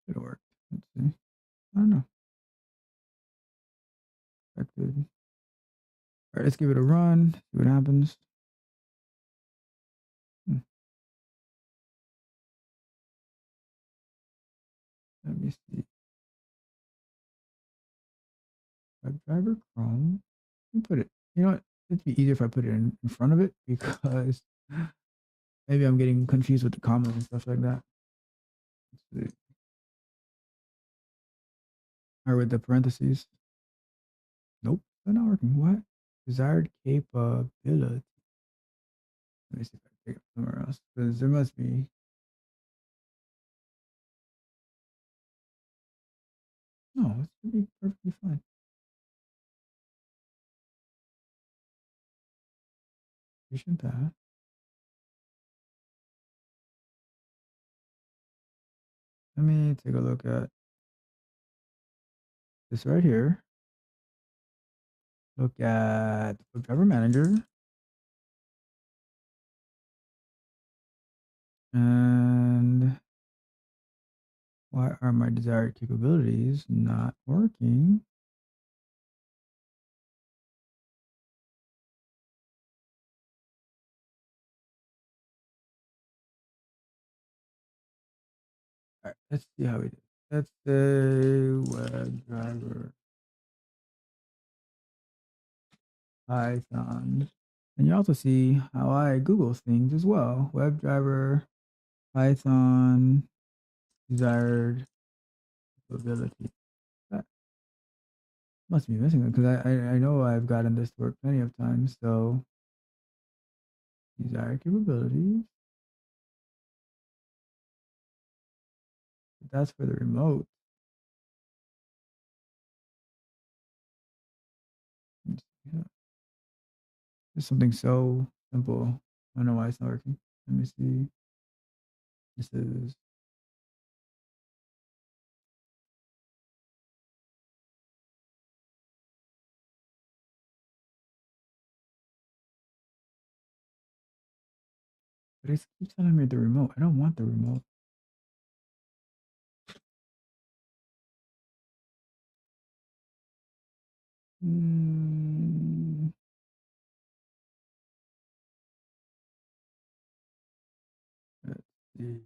Should have worked. Let's see. I don't know. Expected. All right, let's give it a run. See what happens. Let me see. WebDriver Chrome. Let me put it. You know what? It'd be easier if I put it in front of it because maybe I'm getting confused with the commas and stuff like that. Let's see. Or with the parentheses. Nope, they're not working. What? Desired capability. Let me see if I can take it somewhere else. Because there must be. No, it should be perfectly fine. Patient path. Let me take a look at this right here. Look at WebDriver Manager. And why are my desired capabilities not working? All right, let's see how we do. Let's say WebDriver Python. And you also see how I Google things as well. WebDriver Python desired capability. That must be missing because I know I've gotten this to work plenty of times. So desired capabilities. That's for the remote. Just something so simple. I don't know why it's not working. Let me see. This is but it keeps telling me the remote. I don't want the remote. Mm, let's see.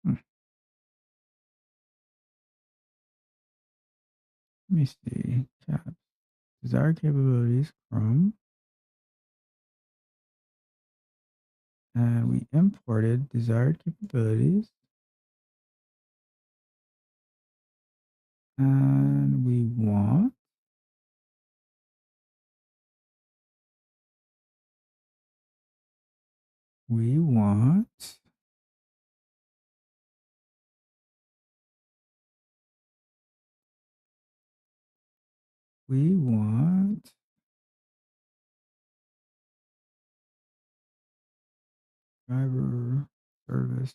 Hmm, let me see. Caps. Desired capabilities from, and we imported desired capabilities, and we want we want we want driver service.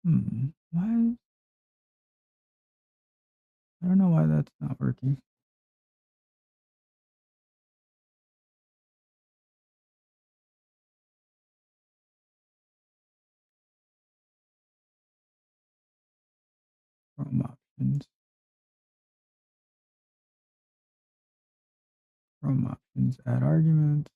Why? I don't know why that's not working. Chrome options. Chrome options. Add arguments.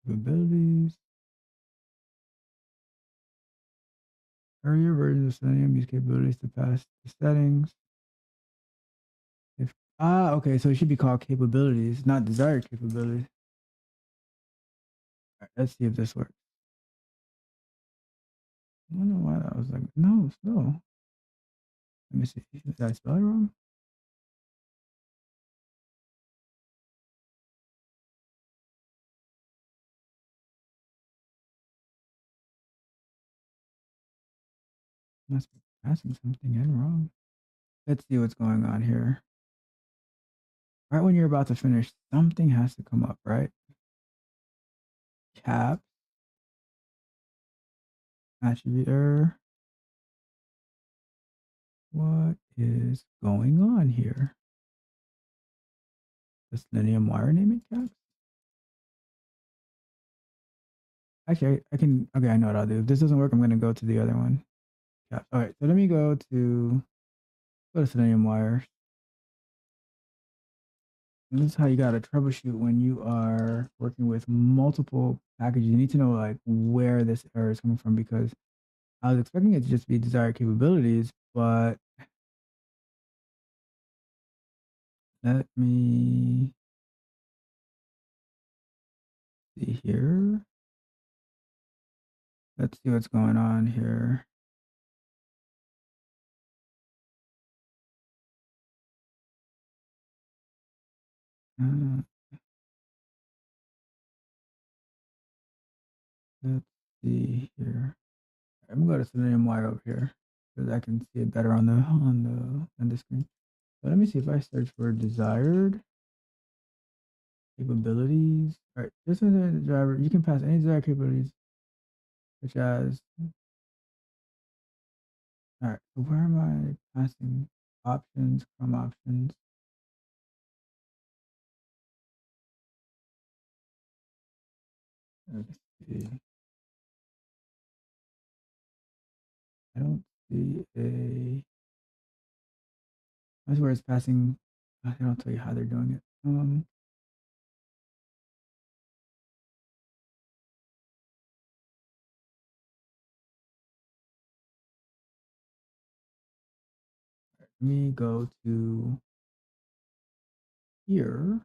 Capabilities. Earlier versions of Selenium use capabilities to pass the settings. If okay, so it should be called capabilities, not desired capabilities. All right, let's see if this works. I don't know why that was like no, slow. Let me see. Did I spell it wrong? Must be passing something in wrong. Let's see what's going on here. Right when you're about to finish, something has to come up, right? Caps, attribute error. What is going on here? The Selenium-wire name in caps? Actually, I can, okay, I know what I'll do. If this doesn't work, I'm going to go to the other one. Caps. All right, so let me go to Selenium-wire. And this is how you got to troubleshoot when you are working with multiple packages. You need to know like where this error is coming from because I was expecting it to just be desired capabilities, but let me see here. Let's see what's going on here. Uh, let's see here. I'm going to go to Selenium-wire over here because I can see it better on the screen. So let me see if I search for desired capabilities. All right, this is the driver. You can pass any desired capabilities, such as. All right, so where am I passing options from options? Let's see. I don't see a. That's where it's passing. They don't tell you how they're doing it. Let me go to here.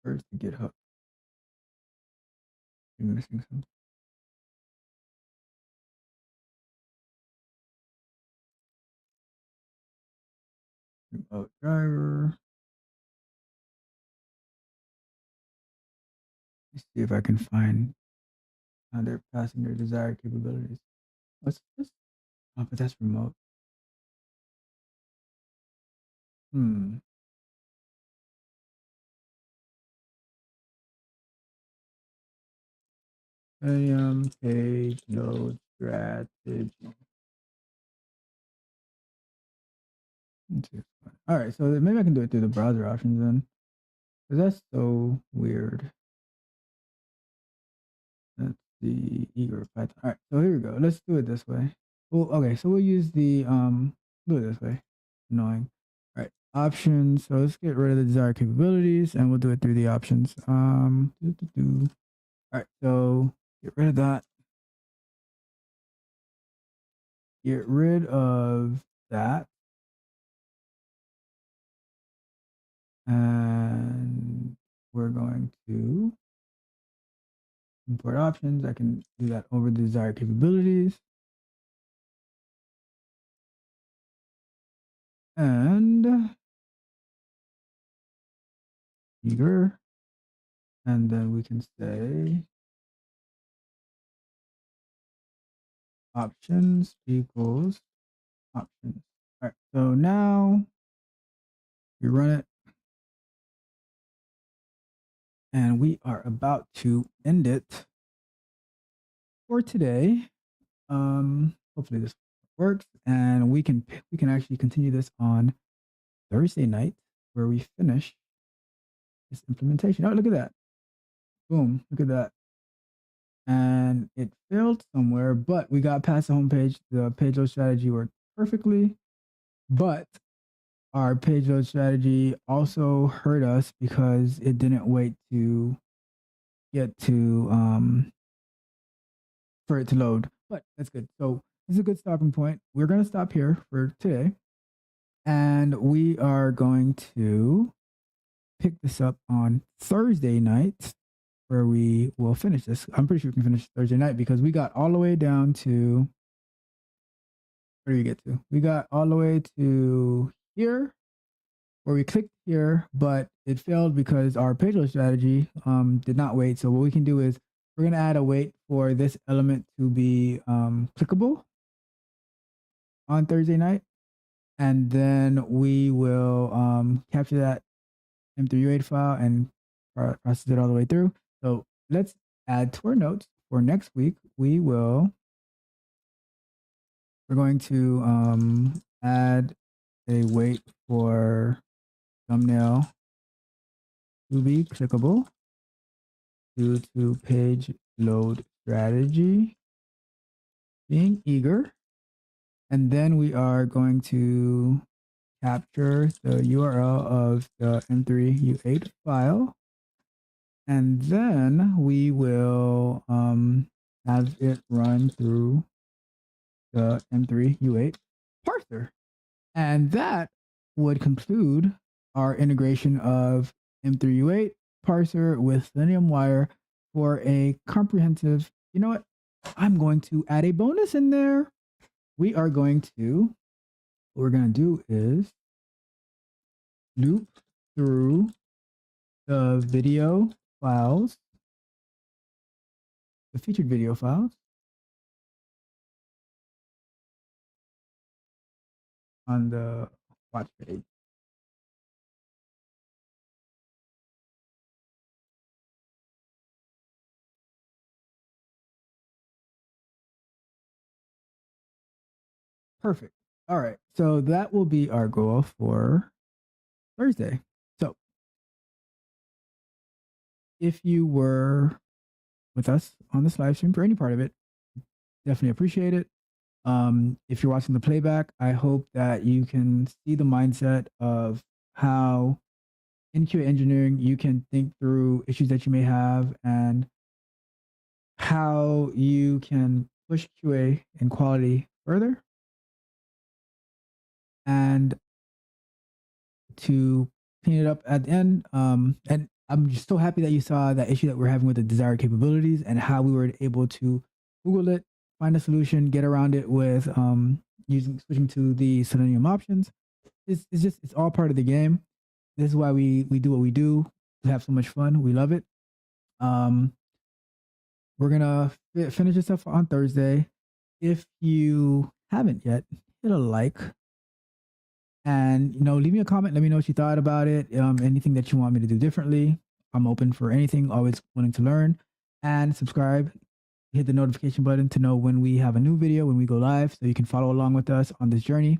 Where's the GitHub? I'm missing something. remote driver. Let's see if I can find how they're passing their desired capabilities. What's this? Oh, but that's remote. Page load strategy. All right, so maybe I can do it through the browser options then, because that's so weird. Let's see, eager Python. All right, so here we go. Let's do it this way. Well, okay, so we'll use the do it this way. Annoying. All right, options. So let's get rid of the desired capabilities, and we'll do it through the options. All right, so get rid of that. Get rid of that. And we're going to import options. I can do that over the desired capabilities. And eager. And then we can say options equals options. All right, so now we run it. And we are about to end it for today. Hopefully this works, and we can actually continue this on Thursday night, where we finish this implementation. Oh, look at that. Boom, look at that. And it failed somewhere, but we got past the home page. The page load strategy worked perfectly, but our page load strategy also hurt us because it didn't wait to get to for it to load. But that's good. So this is a good stopping point. We're going to stop here for today, and we are going to pick this up on Thursday night, where we will finish this. I'm pretty sure we can finish Thursday night because we got all the way down to, where do we get to? We got all the way to here, where we clicked here, but it failed because our page load strategy did not wait. So what we can do is we're going to add a wait for this element to be clickable on Thursday night. And then we will capture that M3U8 file and process it all the way through. So let's add to our notes for next week. We're going to add a wait for thumbnail to be clickable due to page load strategy being eager. And then we are going to capture the URL of the M3U8 file. And then we will have it run through the M3U8 parser. And that would conclude our integration of M3U8 parser with Selenium-wire for a comprehensive, you know what? I'm going to add a bonus in there. What we're going to do is loop through the video files, the featured video files on the watch page. Perfect. All right. So that will be our goal for Thursday. So if you were with us on this live stream for any part of it, definitely appreciate it. If you're watching the playback, I hope that you can see the mindset of how in QA engineering you can think through issues that you may have and how you can push QA and quality further. And to clean it up at the end, and I'm just so happy that you saw that issue that we're having with the desired capabilities and how we were able to Google it, find a solution, get around it with switching to the Selenium options. it's all part of the game. This is why we do what we do. We have so much fun. We love it. We're gonna finish this up on Thursday. If you haven't yet, hit a like, and leave me a comment. Let me know what you thought about it. Anything that you want me to do differently. I'm open for anything. Always willing to learn. And subscribe. Hit the notification button to know when we have a new video, when we go live, so you can follow along with us on this journey.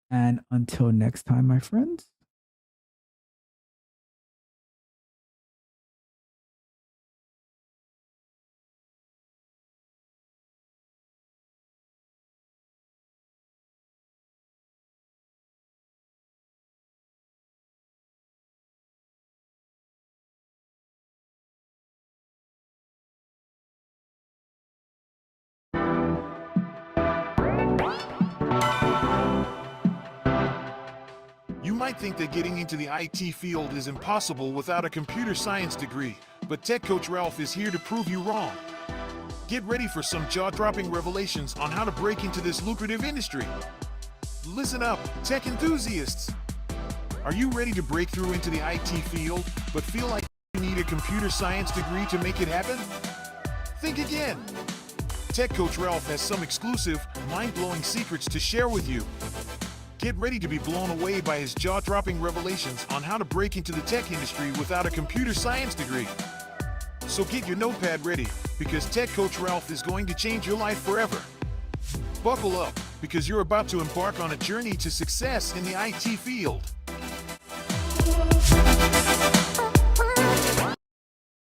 And until next time, my friends. You might think that getting into the IT field is impossible without a computer science degree, but Tech Coach Ralph is here to prove you wrong. Get ready for some jaw-dropping revelations on how to break into this lucrative industry. Listen up, tech enthusiasts! Are you ready to break through into the IT field, but feel like you need a computer science degree to make it happen? Think again! Tech Coach Ralph has some exclusive, mind-blowing secrets to share with you. Get ready to be blown away by his jaw-dropping revelations on how to break into the tech industry without a computer science degree. So get your notepad ready, because Tech Coach Ralph is going to change your life forever. Buckle up, because you're about to embark on a journey to success in the IT field.